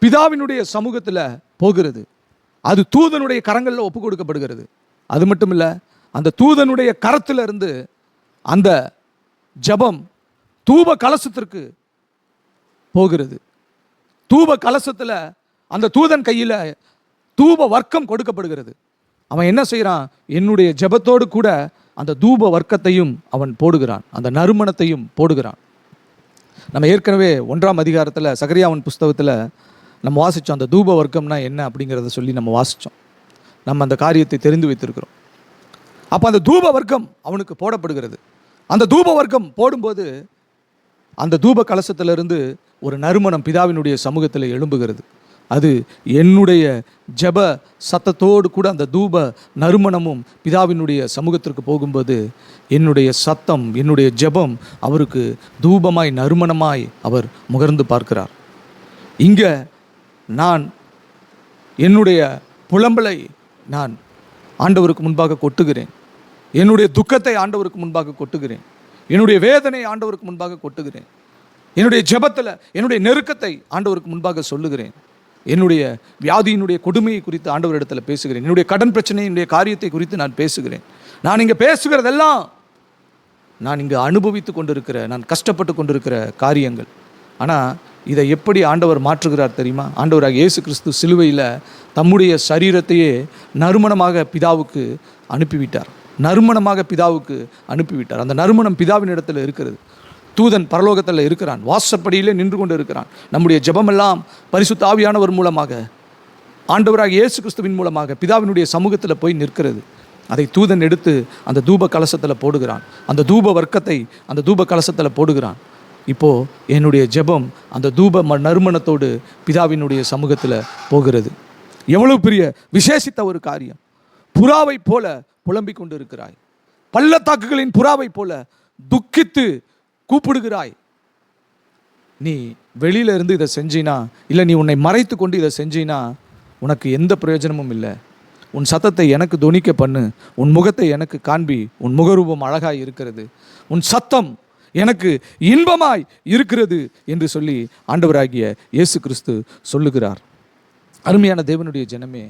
பிதாவினுடைய சமூகத்தில் போகிறது. அது தூதனுடைய கரங்களில் ஒப்பு கொடுக்கப்படுகிறது. அது மட்டும் இல்லை, அந்த தூதனுடைய கரத்தில் இருந்து அந்த ஜெபம் தூப கலசத்திற்கு போகிறது. தூப கலசத்தில் அந்த தூதன் கையில் தூப வர்க்கம் கொடுக்கப்படுகிறது. அவன் என்ன செய்கிறான்? என்னுடைய ஜெபத்தோடு கூட அந்த தூப வர்க்கத்தையும் அவன் போடுகிறான், அந்த நறுமணத்தையும் போடுகிறான். நம்ம ஏற்கனவே 1ஆம் அதிகாரத்தில் சகரியாவின் புஸ்தகத்தில் நம்ம வாசித்தோம். அந்த தூப வர்க்கம்னா என்ன அப்படிங்கிறத சொல்லி நம்ம வாசித்தோம். நம்ம அந்த காரியத்தை தெரிந்து வைத்திருக்கிறோம். அப்போ அந்த தூப வர்க்கம் அவனுக்கு போடப்படுகிறது. அந்த தூப வர்க்கம் போடும்போது அந்த தூப கலசத்திலிருந்து ஒரு நறுமணம் பிதாவினுடைய சமூகத்தில் எழும்புகிறது. அது என்னுடைய ஜெப சத்தத்தோடு கூட அந்த தூப நறுமணமும் பிதாவினுடைய சமூகத்திற்கு போகும்போது என்னுடைய சத்தம், என்னுடைய ஜெபம் அவருக்கு தூபமாய் நறுமணமாய் அவர் முகர்ந்து பார்க்கிறார். இங்கே நான் என்னுடைய புலம்பலை நான் ஆண்டவருக்கு முன்பாக கொட்டுகிறேன். என்னுடைய துக்கத்தை ஆண்டவருக்கு முன்பாக கொட்டுகிறேன். என்னுடைய வேதனை ஆண்டவருக்கு முன்பாக கொட்டுகிறேன். என்னுடைய ஜெபத்தில் என்னுடைய நெருக்கத்தை ஆண்டவருக்கு முன்பாக சொல்லுகிறேன். என்னுடைய வியாதியினுடைய கொடுமையை குறித்து ஆண்டவரிடத்தில் பேசுகிறேன். என்னுடைய கடன் பிரச்சனையினுடைய காரியத்தை குறித்து நான் பேசுகிறேன். நான் இங்கே பேசுகிறதெல்லாம் நான் இங்கே அனுபவித்து கொண்டிருக்கிற, நான் கஷ்டப்பட்டு கொண்டிருக்கிற காரியங்கள். ஆனால் இதை எப்படி ஆண்டவர் மாற்றுகிறார் தெரியுமா? ஆண்டவராக இயேசு கிறிஸ்து சிலுவையில் தம்முடைய சரீரத்தையே நறுமணமாக பிதாவுக்கு அனுப்பிவிட்டார். நறுமணமாக பிதாவுக்கு அனுப்பிவிட்டார். அந்த நறுமணம் பிதாவின் இடத்துல இருக்கிறது. தூதன் பரலோகத்தில் இருக்கிறான், வாசற்படியிலே நின்று கொண்டு இருக்கிறான். நம்முடைய ஜெபமெல்லாம் பரிசுத்த ஆவியானவர் மூலமாக, ஆண்டவராக இயேசு கிறிஸ்துவின் மூலமாக பிதாவினுடைய சமூகத்தில் போய் நிற்கிறது. அதை தூதன் எடுத்து அந்த தூப கலசத்தில் போடுகிறான். அந்த தூப வர்க்கத்தை அந்த தூப கலசத்தில் போடுகிறான். இப்போது என்னுடைய ஜெபம் அந்த தூப நறுமணத்தோடு பிதாவினுடைய சமூகத்தில் போகிறது. எவ்வளவு பெரிய விசேஷித்த ஒரு காரியம்! புறாவை போல புலம்பிக் கொண்டு இருக்கிறாய். பள்ளத்தாக்குகளின் புறாவை போல துக்கித்து கூப்பிடுகிறாய். நீ வெளியில இருந்து இதை செஞ்சினா, இல்லை நீ உன்னை மறைத்து கொண்டு இதை செஞ்சினா உனக்கு எந்த பிரயோஜனமும் இல்லை. உன் சத்தத்தை எனக்கு தொனிக்க பண்ணு, உன் முகத்தை எனக்கு காண்பி. உன் முகரூபம் அழகாய் இருக்கிறது, உன் சத்தம் எனக்கு இன்பமாய் இருக்கிறது என்று சொல்லி ஆண்டவராகிய இயேசு கிறிஸ்து சொல்லுகிறார். அருமையான தேவனுடைய ஜனமே,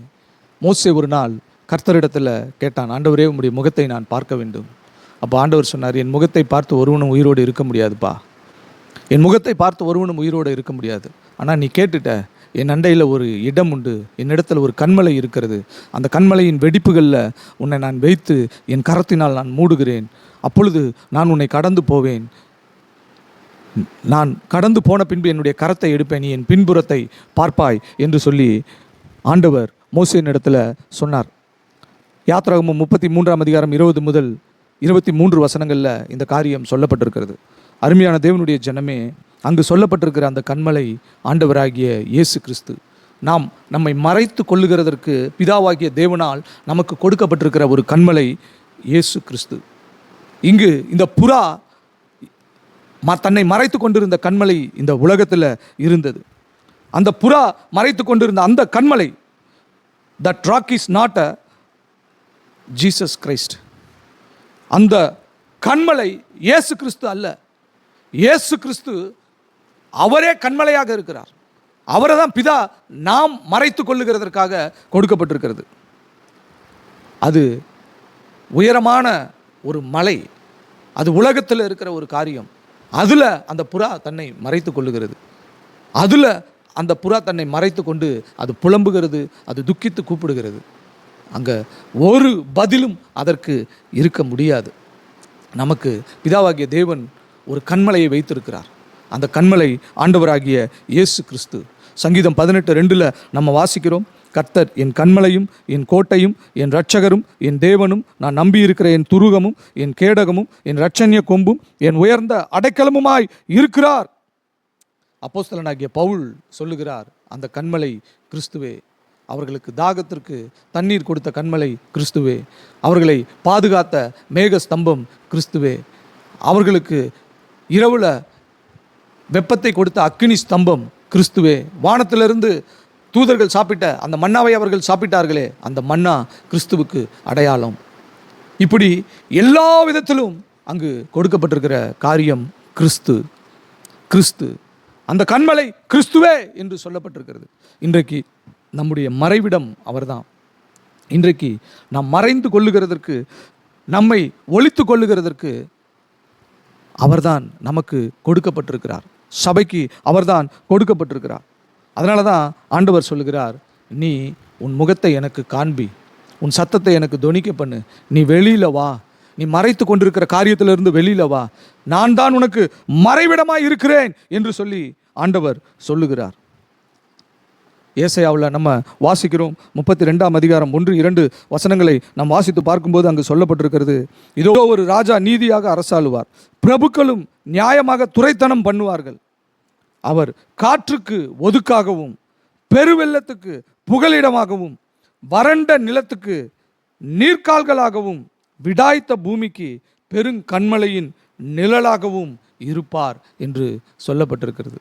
மோசே ஒரு நாள் கர்த்தரிடத்தில் கேட்டான், ஆண்டவரே உம்முடைய முகத்தை நான் பார்க்க வேண்டும். அப்போ ஆண்டவர் சொன்னார், என் முகத்தை பார்த்து ஒருவனும் உயிரோடு இருக்க முடியாதுப்பா. என் முகத்தை பார்த்து ஒருவனும் உயிரோடு இருக்க முடியாது. ஆனால் நீ கேட்டுட்ட, என் அண்டையில் ஒரு இடம் உண்டு, என்னிடத்தில் ஒரு கண்மலை இருக்கிறது. அந்த கண்மலையின் வெடிப்புகளில் உன்னை நான் வைத்து என் கரத்தினால் நான் மூடுகிறேன். அப்பொழுது நான் உன்னை கடந்து போவேன். நான் கடந்து போன பின்பு என்னுடைய கரத்தை எடுப்பேன், நீ என் பின்புறத்தை பார்ப்பாய் என்று சொல்லி ஆண்டவர் மோசேயின் இடத்துல சொன்னார். யாத்ராகமம் 33ஆம் அதிகாரம் 20 முதல் 23 வசனங்களில் இந்த காரியம் சொல்லப்பட்டிருக்கிறது. அருமையான தேவனுடைய ஜனமே, அங்கு சொல்லப்பட்டிருக்கிற அந்த கண்மலை ஆண்டவராகிய இயேசு கிறிஸ்து. நாம் நம்மை மறைத்து கொள்ளுகிறதற்கு பிதாவாகிய தேவனால் நமக்கு கொடுக்கப்பட்டிருக்கிற ஒரு கண்மலை இயேசு கிறிஸ்து. இங்கு இந்த புறா தன்னை மறைத்து கொண்டிருந்த கண்மலை இந்த உலகத்தில் இருந்தது. அந்த புறா மறைத்து கொண்டிருந்த அந்த கண்மலை, that rock is not a Jesus Christ. அந்த கண்மலை இயேசு கிறிஸ்து அல்ல. இயேசு கிறிஸ்து அவரே கண்மலையாக இருக்கிறார். அவரை தான் பிதா நாம் மறைத்து கொள்ளுகிறதற்காக கொடுக்கப்பட்டிருக்கிறது. அது உயரமான ஒரு மலை, அது உலகத்தில் இருக்கிற ஒரு காரியம். அதில் அந்த புறா தன்னை மறைத்து கொள்ளுகிறது. அதில் அந்த புறா தன்னை மறைத்து கொண்டு அது புலம்புகிறது, அது துக்கித்து கூப்பிடுகிறது. அங்கே ஒரு பதிலும் அதற்கு இருக்க முடியாது. நமக்கு பிதாவாகிய தேவன் ஒரு கண்மலையை வைத்திருக்கிறார். அந்த கண்மலை ஆண்டவராகிய இயேசு கிறிஸ்து. சங்கீதம் 18:2 நம்ம வாசிக்கிறோம், கர்த்தர் என் கண்மலையும் என் கோட்டையும் என் இரட்சகரும் என் தேவனும், நான் நம்பியிருக்கிற என் துருகமும் என் கேடகமும் என் இரட்சணிய கொம்பும் என் உயர்ந்த அடைக்கலமுமாய் இருக்கிறார். அப்போஸ்தலனாகிய பவுல் சொல்லுகிறார், அந்த கண்மலை கிறிஸ்துவே. அவர்களுக்கு தாகத்திற்கு தண்ணீர் கொடுத்த கண்மலை கிறிஸ்துவே. அவர்களை பாதுகாத்த மேக ஸ்தம்பம் கிறிஸ்துவே. அவர்களுக்கு இரவுல வெப்பத்தை கொடுத்த அக்கினி ஸ்தம்பம் கிறிஸ்துவே. வானத்திலிருந்து தூதர்கள் சாப்பிட்ட அந்த மன்னாவை அவர்கள் சாப்பிட்டார்களே, அந்த மன்னா கிறிஸ்துவுக்கு அடையாளம். இப்படி எல்லா விதத்திலும் அங்கு கொடுக்கப்பட்டிருக்கிற காரியம் கிறிஸ்து. கிறிஸ்து அந்த கண்மலை கிறிஸ்துவே என்று சொல்லப்பட்டிருக்கிறது. இன்றைக்கு நம்முடைய மறைவிடம் அவர்தான். இன்றைக்கு நாம் மறைந்து கொள்ளுகிறதற்கு, நம்மை ஒளித்து கொள்ளுகிறதற்கு அவர்தான் நமக்கு கொடுக்கப்பட்டிருக்கிறார். சபைக்கு அவர்தான் கொடுக்கப்பட்டிருக்கிறார். அதனால தான் ஆண்டவர் சொல்லுகிறார், நீ உன் முகத்தை எனக்கு காண்பி, உன் சத்தத்தை எனக்கு தொனிக்க பண்ணு, நீ வெளியில வா, நீ மறைத்து கொண்டிருக்கிற காரியத்திலிருந்து வெளியில வா, நான் தான் உனக்கு மறைவிடமாய் இருக்கிறேன் என்று சொல்லி ஆண்டவர் சொல்லுகிறார். ஏசாயாவில் நம்ம வாசிக்கிறோம், 32ஆம் அதிகாரம் 1-2 வசனங்களை நாம் வாசித்து பார்க்கும்போது அங்கு சொல்லப்பட்டிருக்கிறது, இதோ ஒரு ராஜா நீதியாக அரசாளுவார், பிரபுக்களும் நியாயமாக துரைத்தனம் பண்ணுவார்கள். அவர் காற்றுக்கு ஒதுக்காகவும் பெருவெள்ளத்துக்கு புகலிடமாகவும் வறண்ட நிலத்துக்கு நீர்க்கால்களாகவும் விடாய்த்த பூமிக்கு பெருங்கண்மலையின் நிழலாகவும் இருப்பார் என்று சொல்லப்பட்டிருக்கிறது.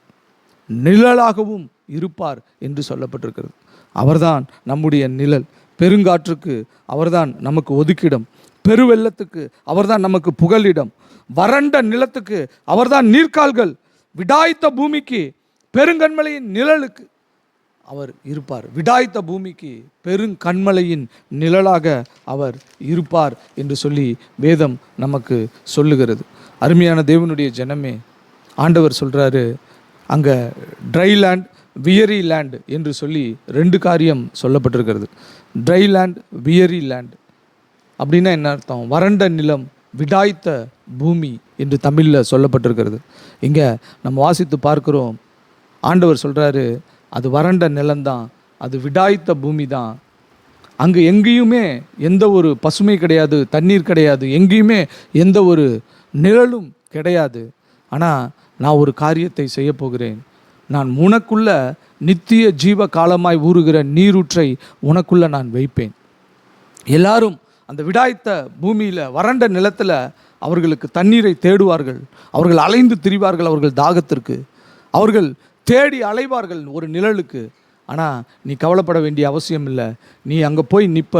நிழலாகவும் இருப்பார் என்று சொல்லப்பட்டிருக்கிறது. அவர்தான் நம்முடைய நிழல். பெருங்காற்றுக்கு அவர்தான் நமக்கு ஒதுக்கிடம், பெருவெள்ளத்துக்கு அவர்தான் நமக்கு புகலிடம், வறண்ட நிலத்துக்கு அவர்தான் நீர்க்கால்கள், விடாய்த்த பூமிக்கு பெருங்கண்மலையின் நிழலுக்கு அவர் இருப்பார். விடாய்த்த பூமிக்கு பெருங்கண்மலையின் நிழலாக அவர் இருப்பார் என்று சொல்லி வேதம் நமக்கு சொல்லுகிறது. அருமையான தேவனுடைய ஜனமே, ஆண்டவர் சொல்கிறாரு, அங்கே ட்ரை லேண்ட், வியரி லேண்ட் என்று சொல்லி 2 காரியம் சொல்லப்பட்டிருக்கிறது. ட்ரை லேண்ட், வியரி லேண்ட் அப்படின்னா என்ன அர்த்தம்? வறண்ட நிலம், விடாய்த்த பூமி என்று தமிழில் சொல்லப்பட்டிருக்கிறது. இங்கே நம்ம வாசித்து பார்க்கிறோம், ஆண்டவர் சொல்கிறாரு, அது வறண்ட நிலம்தான், அது விடாய்த்த பூமி தான். அங்கே எங்கேயுமே எந்த ஒரு பசுமை கிடையாது, தண்ணீர் கிடையாது, எங்கேயுமே எந்த ஒரு நிழலும் கிடையாது. ஆனால் நான் ஒரு காரியத்தை செய்ய போகிறேன். நான் உனக்குள்ள நித்திய ஜீவ காலமாய் ஊறுகிற நீரூற்றை உனக்குள்ள நான் வைப்பேன். எல்லாரும் அந்த விடாய்த்த பூமியில், வறண்ட நிலத்தில் அவர்களுக்கு தண்ணீரை தேடுவார்கள். அவர்கள் அலைந்து திரிவார்கள் அவர்கள் தாகத்திற்கு. அவர்கள் தேடி அலைவார்கள் ஒரு நிழலுக்கு. ஆனால் நீ கவலைப்பட வேண்டிய அவசியம் இல்லை. நீ அங்கே போய் நிற்ப,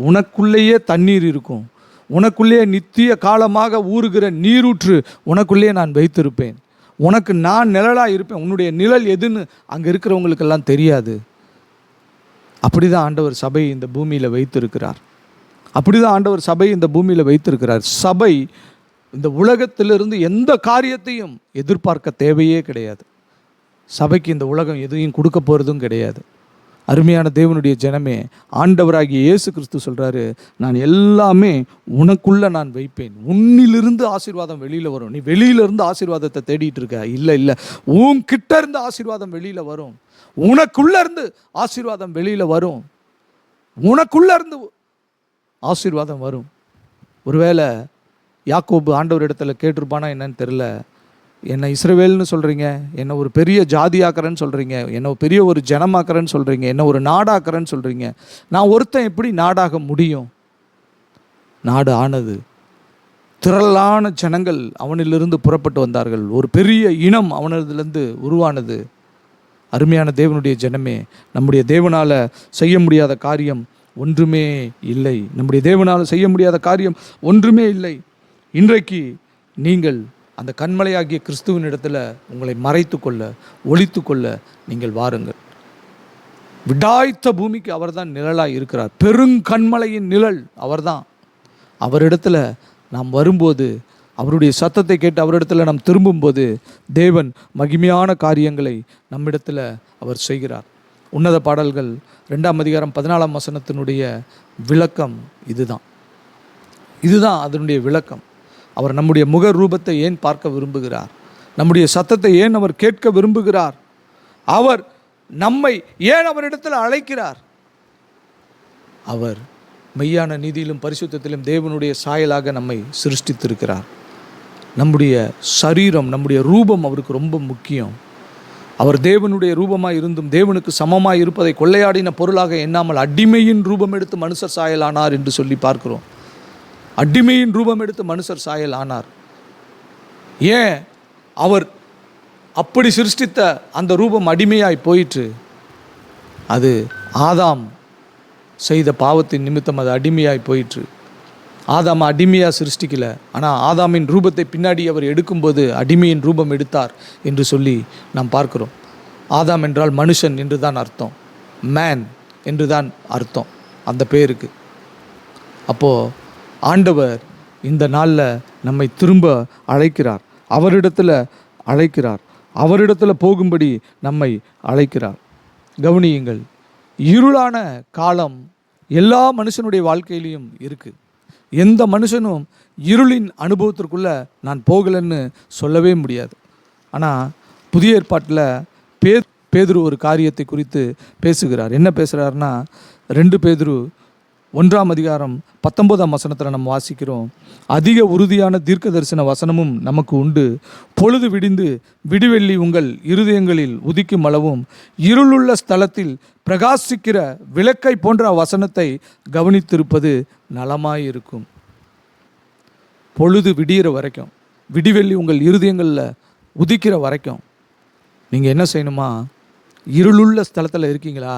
உனக்குள்ளேயே தண்ணீர் இருக்கும். உனக்குள்ளேயே நித்திய காலமாக ஊறுகிற நீரூற்று உனக்குள்ளேயே நான் வைத்திருப்பேன். உனக்கு நான் நிழலாக இருப்பேன். உன்னுடைய நிழல் எதுன்னு அங்கே இருக்கிறவங்களுக்கெல்லாம் தெரியாது. அப்படி தான் ஆண்டவர் சபையை இந்த பூமியில் வைத்திருக்கிறார். அப்படி தான் ஆண்டவர் சபை இந்த பூமியில் வைத்திருக்கிறார். சபை இந்த உலகத்திலிருந்து எந்த காரியத்தையும் எதிர்பார்க்க தேவையே கிடையாது. சபைக்கு இந்த உலகம் எதையும் கொடுக்க போகிறதும் கிடையாது. அருமையான தேவனுடைய ஜனமே, ஆண்டவராகிய இயேசு கிறிஸ்து சொல்கிறாரு, நான் எல்லாமே உனக்குள்ளே நான் வைப்பேன். உன்னிலிருந்து ஆசீர்வாதம் வெளியில் வரும். நீ வெளியிலிருந்து ஆசீர்வாதத்தை தேடிட்டு இருக்க. இல்லை இல்லை, உன்கிட்ட இருந்து ஆசீர்வாதம் வெளியில் வரும். உனக்குள்ளே இருந்து ஆசீர்வாதம் வெளியில் வரும். உனக்குள்ளே இருந்து ஆசீர்வாதம் வரும். ஒருவேளை யாக்கோபு ஆண்டவர் இடத்துல கேட்டிருப்பானா என்னன்னு தெரில, என்னை இஸ்ரவேல்னு சொல்கிறீங்க, என்னை ஒரு பெரிய ஜாதியாக்குறேன்னு சொல்கிறீங்க, என்னை பெரிய ஒரு ஜனமாக்குறேன்னு சொல்கிறீங்க, என்னை ஒரு நாடாக்குறேன்னு சொல்கிறீங்க, நான் ஒருத்தன் எப்படி நாடாக முடியும்? நாடு ஆனது திரளான ஜனங்கள் அவனிலிருந்து புறப்பட்டு வந்தார்கள். ஒரு பெரிய இனம் அவனிலிருந்து உருவானது. அருமையான தேவனுடைய ஜனமே, நம்முடைய தேவனால் செய்ய முடியாத காரியம் ஒன்றுமே இல்லை. நம்முடைய தேவனால் செய்ய முடியாத காரியம் ஒன்றுமே இல்லை. இன்றைக்கு நீங்கள் அந்த கண்மலையாகிய கிறிஸ்துவின் இடத்துல உங்களை மறைத்து கொள்ள, ஒளித்து கொள்ள நீங்கள் வாருங்கள். விடாய்த்த பூமிக்கு அவர்தான் நிழலாய் இருக்கிறார். பெருங்கண்மலையின் நிழல் அவர்தான். அவரிடத்துல நாம் வரும்போது, அவருடைய சத்தத்தை கேட்டு அவரிடத்துல நாம் திரும்பும்போது, தேவன் மகிமையான காரியங்களை நம்மிடத்தில் அவர் செய்கிறார். உன்னத பாடல்கள் 2ஆம் அதிகாரம் 14ஆம் வசனத்தினுடைய விளக்கம் இதுதான் அதனுடைய விளக்கம். அவர் நம்முடைய முக ரூபத்தை ஏன் பார்க்க விரும்புகிறார்? நம்முடைய சத்தத்தை ஏன் அவர் கேட்க விரும்புகிறார்? அவர் நம்மை ஏன் அவரிடத்தில் அழைக்கிறார்? அவர் மெய்யான நீதியிலும் பரிசுத்தத்திலும் தேவனுடைய சாயலாக நம்மை சிருஷ்டித்திருக்கிறார். நம்முடைய சரீரம், நம்முடைய ரூபம் அவருக்கு ரொம்ப முக்கியம். அவர் தேவனுடைய ரூபமாய் இருந்தும் தேவனுக்கு சமமாய் இருப்பதை கொள்ளையாடின பொருளாக எண்ணாமல் அடிமையின் ரூபம் எடுத்து மனுஷர் சாயல் ஆனார் என்று சொல்லி பார்க்கிறோம். அடிமையின் ரூபம் எடுத்து மனுஷர் சாயல் ஆனார். ஏன் அவர் அப்படி சிருஷ்டித்த அந்த ரூபம் அடிமையாய் போயிற்று? அது ஆதாம் செய்த பாவத்தின் நிமித்தம் அது அடிமையாய் போயிற்று. ஆதாம் அடிமையாக சிருஷ்டிக்கல, ஆனால் ஆதாமின் ரூபத்தை பின்னாடி அவர் எடுக்கும்போது அடிமையின் ரூபம் எடுத்தார் என்று சொல்லி நாம் பார்க்கிறோம். ஆதாம் என்றால் மனுஷன் என்று தான் அர்த்தம், மேன் என்று தான் அர்த்தம் அந்த பேருக்கு. அப்போது ஆண்டவர் இந்த நாளில் நம்மை திரும்ப அழைக்கிறார், அவரிடத்தில் அழைக்கிறார், அவரிடத்தில் போகும்படி நம்மை அழைக்கிறார். கவனியுங்கள், இருளான காலம் எல்லா மனுஷனுடைய வாழ்க்கையிலையும் இருக்குது. எந்த மனுஷனும் இருளின் அனுபவத்திற்குள்ளே நான் போகலைன்னு சொல்லவே முடியாது. ஆனால் புதிய ஏற்பாட்டில் பேதுரு ஒரு காரியத்தை குறித்து பேசுகிறார். என்ன பேசுகிறாருன்னா, 2 பேதுரு 1ஆம் அதிகாரம் 19ஆம் வசனத்தில் நம்ம வாசிக்கிறோம். அதிக உறுதியான தீர்க்க தரிசன வசனமும் நமக்கு உண்டு. பொழுது விடிந்து விடிவெள்ளி உங்கள் இருதயங்களில் உதிக்கும் அளவும் இருளுள்ள ஸ்தலத்தில் பிரகாசிக்கிற விளக்கை போன்ற வசனத்தை கவனித்திருப்பது நலமாயிருக்கும். பொழுது விடிகிற வரைக்கும், விடிவெள்ளி உங்கள் இருதயங்களில் உதிக்கிற வரைக்கும் நீங்கள் என்ன செய்யணுமா? இருளுள்ள ஸ்தலத்தில் இருக்கீங்களா?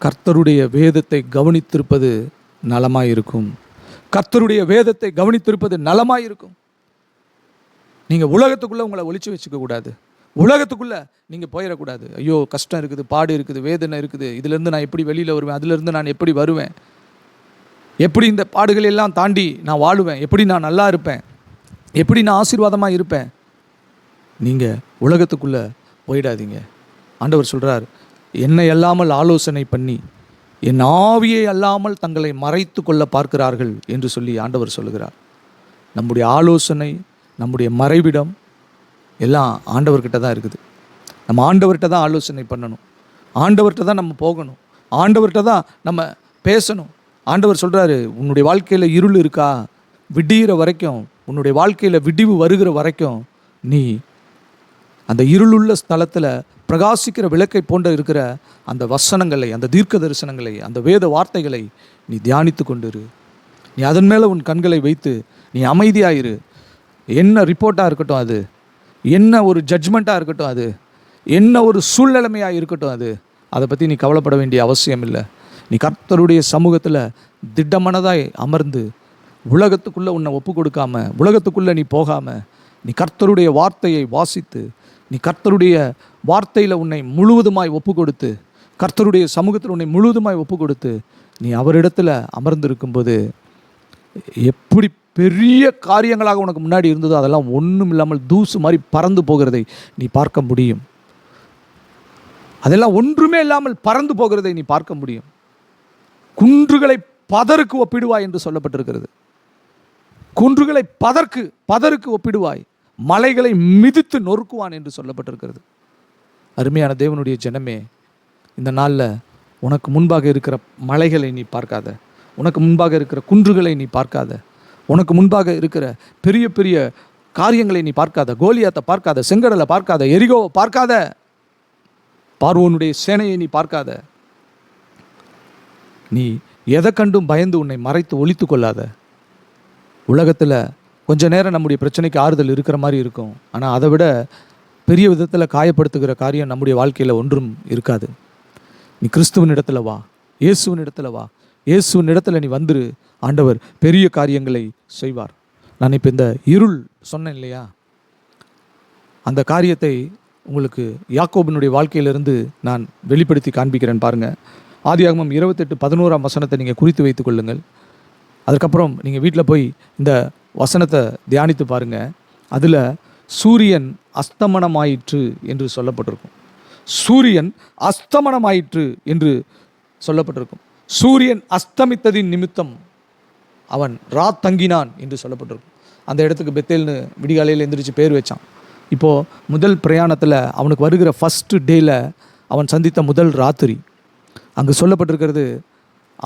கர்த்தருடைய வேதத்தை கவனித்திருப்பது நலமாயிருக்கும். கர்த்தருடைய வேதத்தை கவனித்திருப்பது நலமாயிருக்கும். நீங்கள் உலகத்துக்குள்ளே உங்களை ஒளிச்சு வச்சுக்க கூடாது. உலகத்துக்குள்ளே நீங்கள் போயிடக்கூடாது. ஐயோ கஷ்டம் இருக்குது, பாடு இருக்குது, வேதனை இருக்குது, இதிலேருந்து நான் எப்படி வெளியில் வருவேன், அதிலிருந்து நான் எப்படி வருவேன், எப்படி இந்த பாடுகள் எல்லாம் தாண்டி நான் வாழுவேன், எப்படி நான் நல்லா இருப்பேன், எப்படி நான் ஆசீர்வாதமாக இருப்பேன். நீங்கள் உலகத்துக்குள்ளே போயிடாதீங்க. ஆண்டவர் சொல்கிறார், என்னை அல்லாமல் ஆலோசனை பண்ணி என் ஆவியை அல்லாமல் தங்களை மறைத்து கொள்ள பார்க்கிறார்கள் என்று சொல்லி ஆண்டவர் சொல்லுகிறார். நம்முடைய ஆலோசனை, நம்முடைய மறைவிடம் எல்லாம் ஆண்டவர்கிட்ட தான் இருக்குது. நம்ம ஆண்டவர்கிட்ட தான் ஆலோசனை பண்ணணும், ஆண்டவர்கிட்ட தான் நம்ம போகணும், ஆண்டவர்கிட்ட தான் நம்ம பேசணும். ஆண்டவர் சொல்கிறாரு, உன்னுடைய வாழ்க்கையில் இருள் இருக்கா? விடிகிற வரைக்கும், உன்னுடைய வாழ்க்கையில் விடிவு வருகிற வரைக்கும் நீ அந்த இருளுள்ள ஸ்தலத்தில் பிரகாசிக்கிற விளக்கை போன்ற இருக்கிற அந்த வசனங்களை, அந்த தீர்க்க தரிசனங்களை, அந்த வேத வார்த்தைகளை நீ தியானித்து கொண்டிரு. நீ அதன் மேலே உன் கண்களை வைத்து நீ அமைதியாயிரு. என்ன ரிப்போர்ட்டாக இருக்கட்டும், அது என்ன ஒரு ஜட்ஜ்மெண்ட்டாக இருக்கட்டும், அது என்ன ஒரு சூழ்நிலைமையாக இருக்கட்டும், அதை பற்றி நீ கவலைப்பட வேண்டிய அவசியம் இல்லை. நீ கர்த்தருடைய சமூகத்தில் திட்டமானதாய் அமர்ந்து உலகத்துக்குள்ளே உன்னை ஒப்பு கொடுக்காம, உலகத்துக்குள்ளே நீ போகாமல், நீ கர்த்தருடைய வார்த்தையை வாசித்து, நீ கர்த்தருடைய வார்த்தையில் உன்னை முழுவதுமாய் ஒப்பு கொடுத்து, கர்த்தருடைய சமூகத்தில் உன்னை முழுவதுமாய் ஒப்பு கொடுத்து நீ அவரிடத்தில் அமர்ந்திருக்கும்போது எப்படி பெரிய காரியங்களாக உனக்கு முன்னாடி இருந்ததோ அதெல்லாம் ஒன்றும் இல்லாமல் தூசு மாதிரி பறந்து போகிறதை நீ பார்க்க முடியும். அதெல்லாம் ஒன்றுமே இல்லாமல் பறந்து போகிறதை நீ பார்க்க முடியும். குன்றுகளை பதருக்கு ஒப்பிடுவாய் என்று சொல்லப்பட்டிருக்கிறது. குன்றுகளை பதருக்கு ஒப்பிடுவாய், மலைகளை மிதித்து நொறுக்குவான் என்று சொல்லப்பட்டிருக்கிறது. அருமையான தேவனுடைய ஜனமே, இந்த நாளில் உனக்கு முன்பாக இருக்கிற மலைகளை நீ பார்க்காத, உனக்கு முன்பாக இருக்கிற குன்றுகளை நீ பார்க்காத, உனக்கு முன்பாக இருக்கிற பெரிய பெரிய காரியங்களை நீ பார்க்காத, கோலியாத்தை பார்க்காத, செங்கடலை பார்க்காத, எரிகோவை பார்க்காத, பார்வோனுடைய சேனையை நீ பார்க்காத. நீ எதை கண்டும் பயந்து உன்னை மறைத்து ஒளித்து கொள்ளாத. உலகத்தில் கொஞ்ச நேரம் நம்முடைய பிரச்சனைக்கு ஆறுதல் இருக்கிற மாதிரி இருக்கும். ஆனால் அதை விட பெரிய விதத்தில் காயப்படுத்துகிற காரியம் நம்முடைய வாழ்க்கையில் ஒன்றும் இருக்காது. நீ கிறிஸ்துவின் இடத்துல வா, இயேசுவின் இடத்துல வா, இயேசுவின் இடத்துல நீ வந்துரு, ஆண்டவர் பெரிய காரியங்களை செய்வார். நான் இப்போ இந்த இருள் சொன்னேன் இல்லையா, அந்த காரியத்தை உங்களுக்கு யாக்கோபினுடைய வாழ்க்கையிலிருந்து நான் வெளிப்படுத்தி காண்பிக்கிறேன் பாருங்கள். ஆதியாகமம் 28:11 நீங்கள் குறித்து வைத்துக் கொள்ளுங்கள். அதுக்கப்புறம் நீங்கள் வீட்டில் போய் இந்த வசனத்தை தியானித்து பாருங்கள். அதில் சூரியன் அஸ்தமனமாயிற்று என்று சொல்லப்பட்டிருக்கும். சூரியன் அஸ்தமனமாயிற்று என்று சொல்லப்பட்டிருக்கும். சூரியன் அஸ்தமித்ததின் நிமித்தம் அவன் தங்கினான் என்று சொல்லப்பட்டிருக்கும். அந்த இடத்துக்கு பெத்தேல்னு விடிகாலையில் எந்திரிச்சு பேர் வச்சான். இப்போது முதல் பிரயாணத்தில் அவனுக்கு வருகிற ஃபஸ்ட்டு டேயில் அவன் சந்தித்த முதல் ராத்திரி அங்கு சொல்லப்பட்டிருக்கிறது.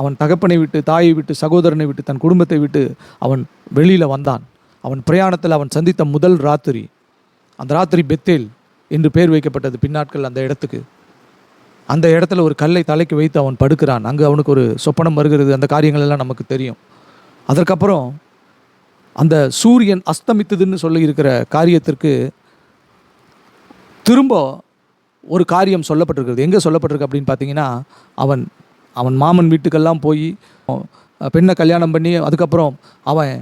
அவன் தகப்பனை விட்டு, தாயை விட்டு, சகோதரனை விட்டு, தன் குடும்பத்தை விட்டு அவன் வெளியில் வந்தான். அவன் பிரயாணத்தில் அவன் சந்தித்த முதல் ராத்திரி, அந்த ராத்திரி பெத்தேல் என்று பேர் வைக்கப்பட்டது பின்னாட்கள் அந்த இடத்துக்கு. அந்த இடத்துல ஒரு கல்லை தலைக்கு வைத்து அவன் படுக்கிறான். அங்கு அவனுக்கு ஒரு சொப்பனம் வருகிறது. அந்த காரியங்கள் எல்லாம் நமக்கு தெரியும். அதற்கப்புறம் அந்த சூரியன் அஸ்தமித்ததுன்னு சொல்லி இருக்கிற காரியத்திற்கு திரும்ப ஒரு காரியம் சொல்லப்பட்டிருக்கிறது. எங்கே சொல்லப்பட்டிருக்கு அப்படின்னு பார்த்தீங்கன்னா, அவன் மாமன் வீட்டுக்கெல்லாம் போய் பெண்ணை கல்யாணம் பண்ணி அதுக்கப்புறம் அவன்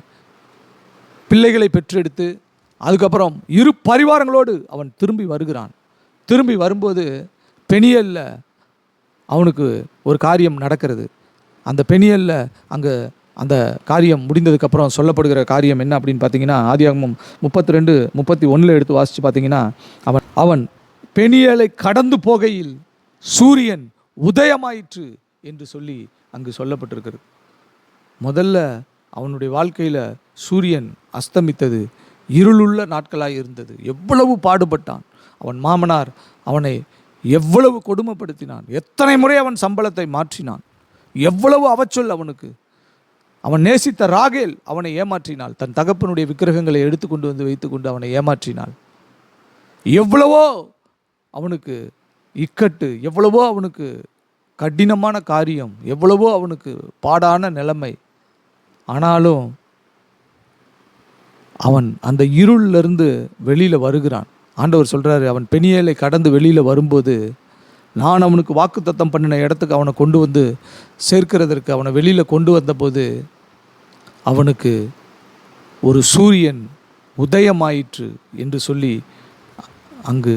பிள்ளைகளை பெற்றெடுத்து அதுக்கப்புறம் இரு பரிவாரங்களோடு அவன் திரும்பி வருகிறான். திரும்பி வரும்போது பெனியலில் அவனுக்கு ஒரு காரியம் நடக்கிறது. அந்த பெனியலில் அங்கே அந்த காரியம் முடிந்ததுக்கப்புறம் சொல்லப்படுகிற காரியம் என்ன அப்படின்னு பார்த்தீங்கன்னா, ஆதியாகமம் 32:31 எடுத்து வாசித்து பார்த்தீங்கன்னா, அவன் பெனியலை கடந்து போகையில் சூரியன் உதயமாயிற்று என்று சொல்லி அங்கு சொல்லப்பட்டிருக்கிறது. முதல்ல அவனுடைய வாழ்க்கையில் சூரியன் அஸ்தமித்தது இருளுள்ள நாட்களாக இருந்தது. எவ்வளவு பாடுபட்டான். அவன் மாமனார் அவனை எவ்வளவு கொடுமைப்படுத்தினான். எத்தனை முறை அவன் சம்பளத்தை மாற்றினான். எவ்வளவு அவச்சொல் அவனுக்கு. அவன் நேசித்த ராகேல் அவனை ஏமாற்றினாள். தன் தகப்பனுடைய விக்கிரகங்களை எடுத்துக்கொண்டு வந்து வைத்துக்கொண்டு அவனை ஏமாற்றினாள். எவ்வளவோ அவனுக்கு இக்கட்டு, எவ்வளவோ அவனுக்கு கடினமான காரியம், எவ்வளவோ அவனுக்கு பாடான நிலைமை. ஆனாலும் அவன் அந்த இருளிலிருந்து வெளியில் வருகிறான். ஆண்டவர் சொல்கிறாரு, அவன் பெனியேலை கடந்து வெளியில் வரும்போது நான் அவனுக்கு வாக்குத்தத்தம் பண்ணின இடத்துக்கு அவனை கொண்டு வந்து சேர்க்கிறதற்கு அவனை வெளியில் கொண்டு வந்தபோது அவனுக்கு ஒரு சூரியன் உதயமாயிற்று என்று சொல்லி அங்கு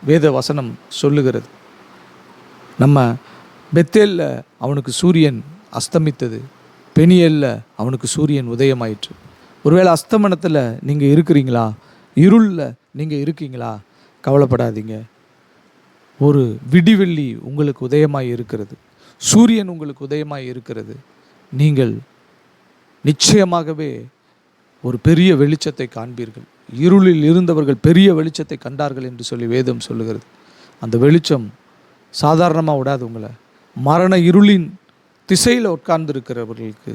வேத வசனம் சொல்லுகிறது. நம்ம பெத்தேலில் அவனுக்கு சூரியன் அஸ்தமித்தது, பெனியேலில் அவனுக்கு சூரியன் உதயமாயிற்று. ஒருவேளை அஸ்தமனத்தில் நீங்கள் இருக்கிறீங்களா, இருளில் நீங்கள் இருக்கீங்களா, கவலைப்படாதீங்க. ஒரு விடிவெள்ளி உங்களுக்கு உதயமாய் இருக்கிறது. சூரியன் உங்களுக்கு உதயமாய் இருக்கிறது. நீங்கள் நிச்சயமாகவே ஒரு பெரிய வெளிச்சத்தை காண்பீர்கள். இருளில் இருந்தவர்கள் பெரிய வெளிச்சத்தை கண்டார்கள் என்று சொல்லி வேதம் சொல்லுகிறது. அந்த வெளிச்சம் சாதாரணமாக விடாது உங்களை. மரண இருளின் திசையில் உட்கார்ந்து இருக்கிறவர்களுக்கு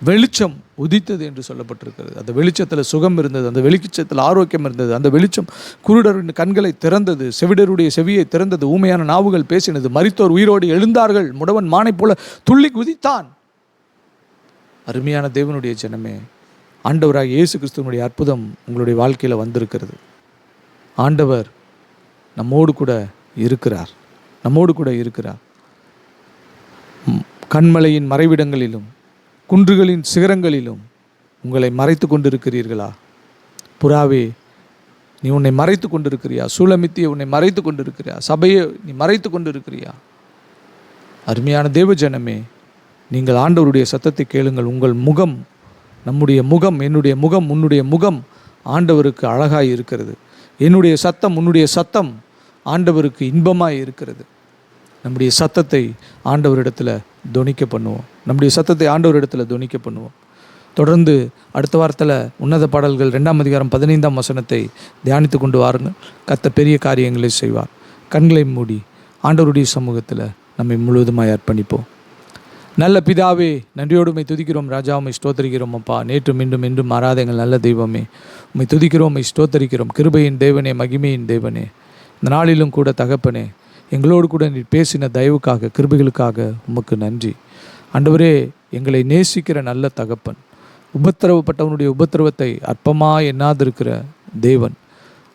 வெளிச்சம் உதித்தது என்று சொல்லப்பட்டிருக்கிறது. அந்த வெளிச்சத்தில் சுகம் இருந்தது, அந்த வெளிச்சத்தில் ஆரோக்கியம் இருந்தது. அந்த வெளிச்சம் குருடரின் கண்களை திறந்தது, செவிடருடைய செவியை திறந்தது, ஊமையான நாவுகள் பேசினது, மரித்தோர் உயிரோடு எழுந்தார்கள், முடவன் மானை போல துள்ளி குதித்தான். அருமையான தேவனுடைய ஜனமே, ஆண்டவராகிய இயேசு கிறிஸ்துவனுடைய அற்புதம் உங்களுடைய வாழ்க்கையில் வந்திருக்கிறது. ஆண்டவர் நம்மோடு கூட இருக்கிறார், நம்மோடு கூட இருக்கிறார். கண்மலையின் மறைவிடங்களிலும் குன்றுகளின் சிகரங்களிலும் உங்களை மறைத்து கொண்டிருக்கிறீர்களா? புறாவே, நீ உன்னை மறைத்து கொண்டிருக்கிறியா? சூலமித்தியை உன்னை மறைத்து கொண்டிருக்கிறியா? சபையை நீ மறைத்து கொண்டிருக்கிறியா? அருமையான தேவ ஜனமே, நீங்கள் ஆண்டவருடைய சத்தத்தை கேளுங்கள். உங்கள் முகம், நம்முடைய முகம், என்னுடைய முகம், உன்னுடைய முகம் ஆண்டவருக்கு அழகாய் இருக்கிறது. என்னுடைய சத்தம், உன்னுடைய சத்தம் ஆண்டவருக்கு இன்பமாய் இருக்கிறது. நம்முடைய சத்தத்தை ஆண்டவரிடத்தில் தொனிக்க பண்ணுவோம். நம்முடைய சத்தத்தை ஆண்டவரிடத்தில் தொனிக்க பண்ணுவோம். தொடர்ந்து அடுத்த வாரத்தில் உன்னத பாடல்கள் 2ஆம் அதிகாரம் 15ஆம் வசனத்தை தியானித்து கொண்டு வாருங்கள். கர்த்தர் பெரிய காரியங்களை செய்வார். கண்களை மூடி ஆண்டவருடைய சமூகத்தில் நம்மை முழுவதுமாய் அர்ப்பணிப்போம். நல்ல பிதாவே, நன்றியோடு உம்மை துதிக்கிறோம் ராஜா, உம்மை ஸ்தோத்தரிக்கிறோம் அப்பா. நேற்றும் இன்றும் என்றும் மாறாதெங்கள் நல்ல தெய்வமே, உம்மை துதிக்கிறோம், உம்மை ஸ்தோத்தரிக்கிறோம். கிருபையின் தேவனே, மகிமையின் தேவனே, இந்த நாளிலும் கூட தகப்பனே, எங்களோடு கூட நீர் பேசின தயவுக்காக, கிருபைகளுக்காக உமக்கு நன்றி. ஆண்டவரே, எங்களை நேசிக்கிற நல்ல தகப்பன், உபத்திரவப்பட்டவனுடைய உபத்திரவத்தை அற்பமாக எண்ணாதிருக்கிற தேவன்.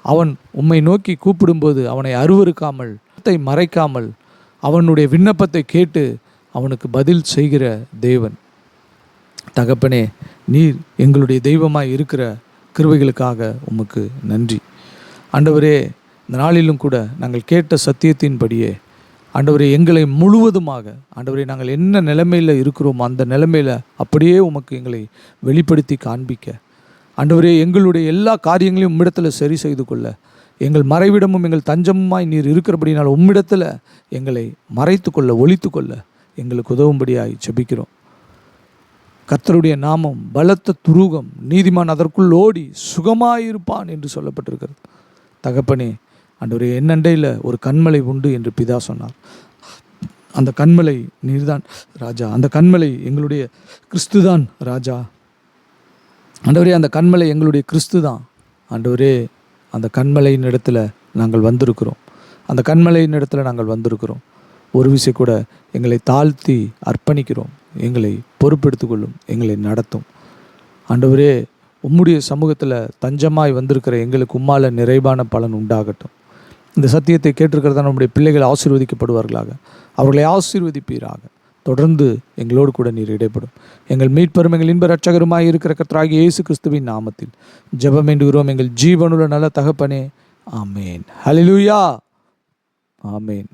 அவன் உம்மை நோக்கி கூப்பிடும்போது அவனை அருவருக்காமல், மறைக்காமல் அவனுடைய விண்ணப்பத்தை கேட்டு அவனுக்கு பதில் செய்கிற தேவன். தகப்பனே, நீர் எங்களுடைய தெய்வமாய் இருக்கிற கிருபைகளுக்காக உமக்கு நன்றி. ஆண்டவரே, இந்த நாளிலும் கூட நாங்கள் கேட்ட சத்தியத்தின்படியே ஆண்டவரே எங்களை முழுவதுமாக, ஆண்டவரே நாங்கள் என்ன நிலைமையில் இருக்கிறோமோ அந்த நிலைமையில் அப்படியே உமக்கு எங்களை வெளிப்படுத்தி காண்பிக்க, ஆண்டவரே எங்களுடைய எல்லா காரியங்களையும் உம்மிடத்தில் சரி செய்து கொள்ள, எங்கள் மறைவிடமும் எங்கள் தஞ்சமுமாய் நீர் இருக்கிறபடினால் உம்மிடத்தில் எங்களை மறைத்து கொள்ள, ஒளித்து கொள்ள எங்களுக்கு உதவும்படியாய் ஜெபிக்கிறோம். கர்த்தருடைய நாமம் பலத்த துருகம், நீதிமான் அதற்குள் ஓடி சுகமாயிருப்பான் என்று சொல்லப்பட்டிருக்கிறது. தகப்பனே, ஆண்டவரே என்னண்டையில் ஒரு கண்மலை உண்டு என்று பிதா சொன்னார். அந்த கண்மலை நீர்தான் ராஜா. அந்த கண்மலை எங்களுடைய கிறிஸ்து தான் ராஜா. ஆண்டவரே, அந்த கண்மலை எங்களுடைய கிறிஸ்து தான். ஆண்டவரே, அந்த கண்மலையின் இடத்துல நாங்கள் வந்திருக்கிறோம். அந்த கண்மலையின் இடத்துல நாங்கள் வந்திருக்கிறோம். ஒரு விஷயம் கூட எங்களை தாழ்த்தி அர்ப்பணிக்கிறோம். எங்களை பொறுப்பெடுத்துக்கொள்ளும், எங்களை நடத்தும். ஆண்டவரே, உம்முடைய சமூகத்தில் தஞ்சமாய் வந்திருக்கிற எங்களுக்கு உம்மால நிறைவான பலன் உண்டாகட்டும். இந்த சத்தியத்தை கேட்டிருக்கிறதா நம்முடைய பிள்ளைகள் ஆசீர்வதிக்கப்படுவார்களாக. அவர்களை ஆசீர்வதிப்பீராக. தொடர்ந்து எங்களோடு கூட நீர் இடைப்படும். எங்கள் மீட்பெரும் எங்கள் இன்ப இரட்சகருமாய் இருக்கிற கர்த்தராகிய இயேசு கிறிஸ்துவின் நாமத்தில் ஜெபம் வேண்டுகிறோம் எங்கள் ஜீவனுள்ள நல்ல தகப்பனே. ஆமேன். ஹல்லேலூயா. ஆமேன்.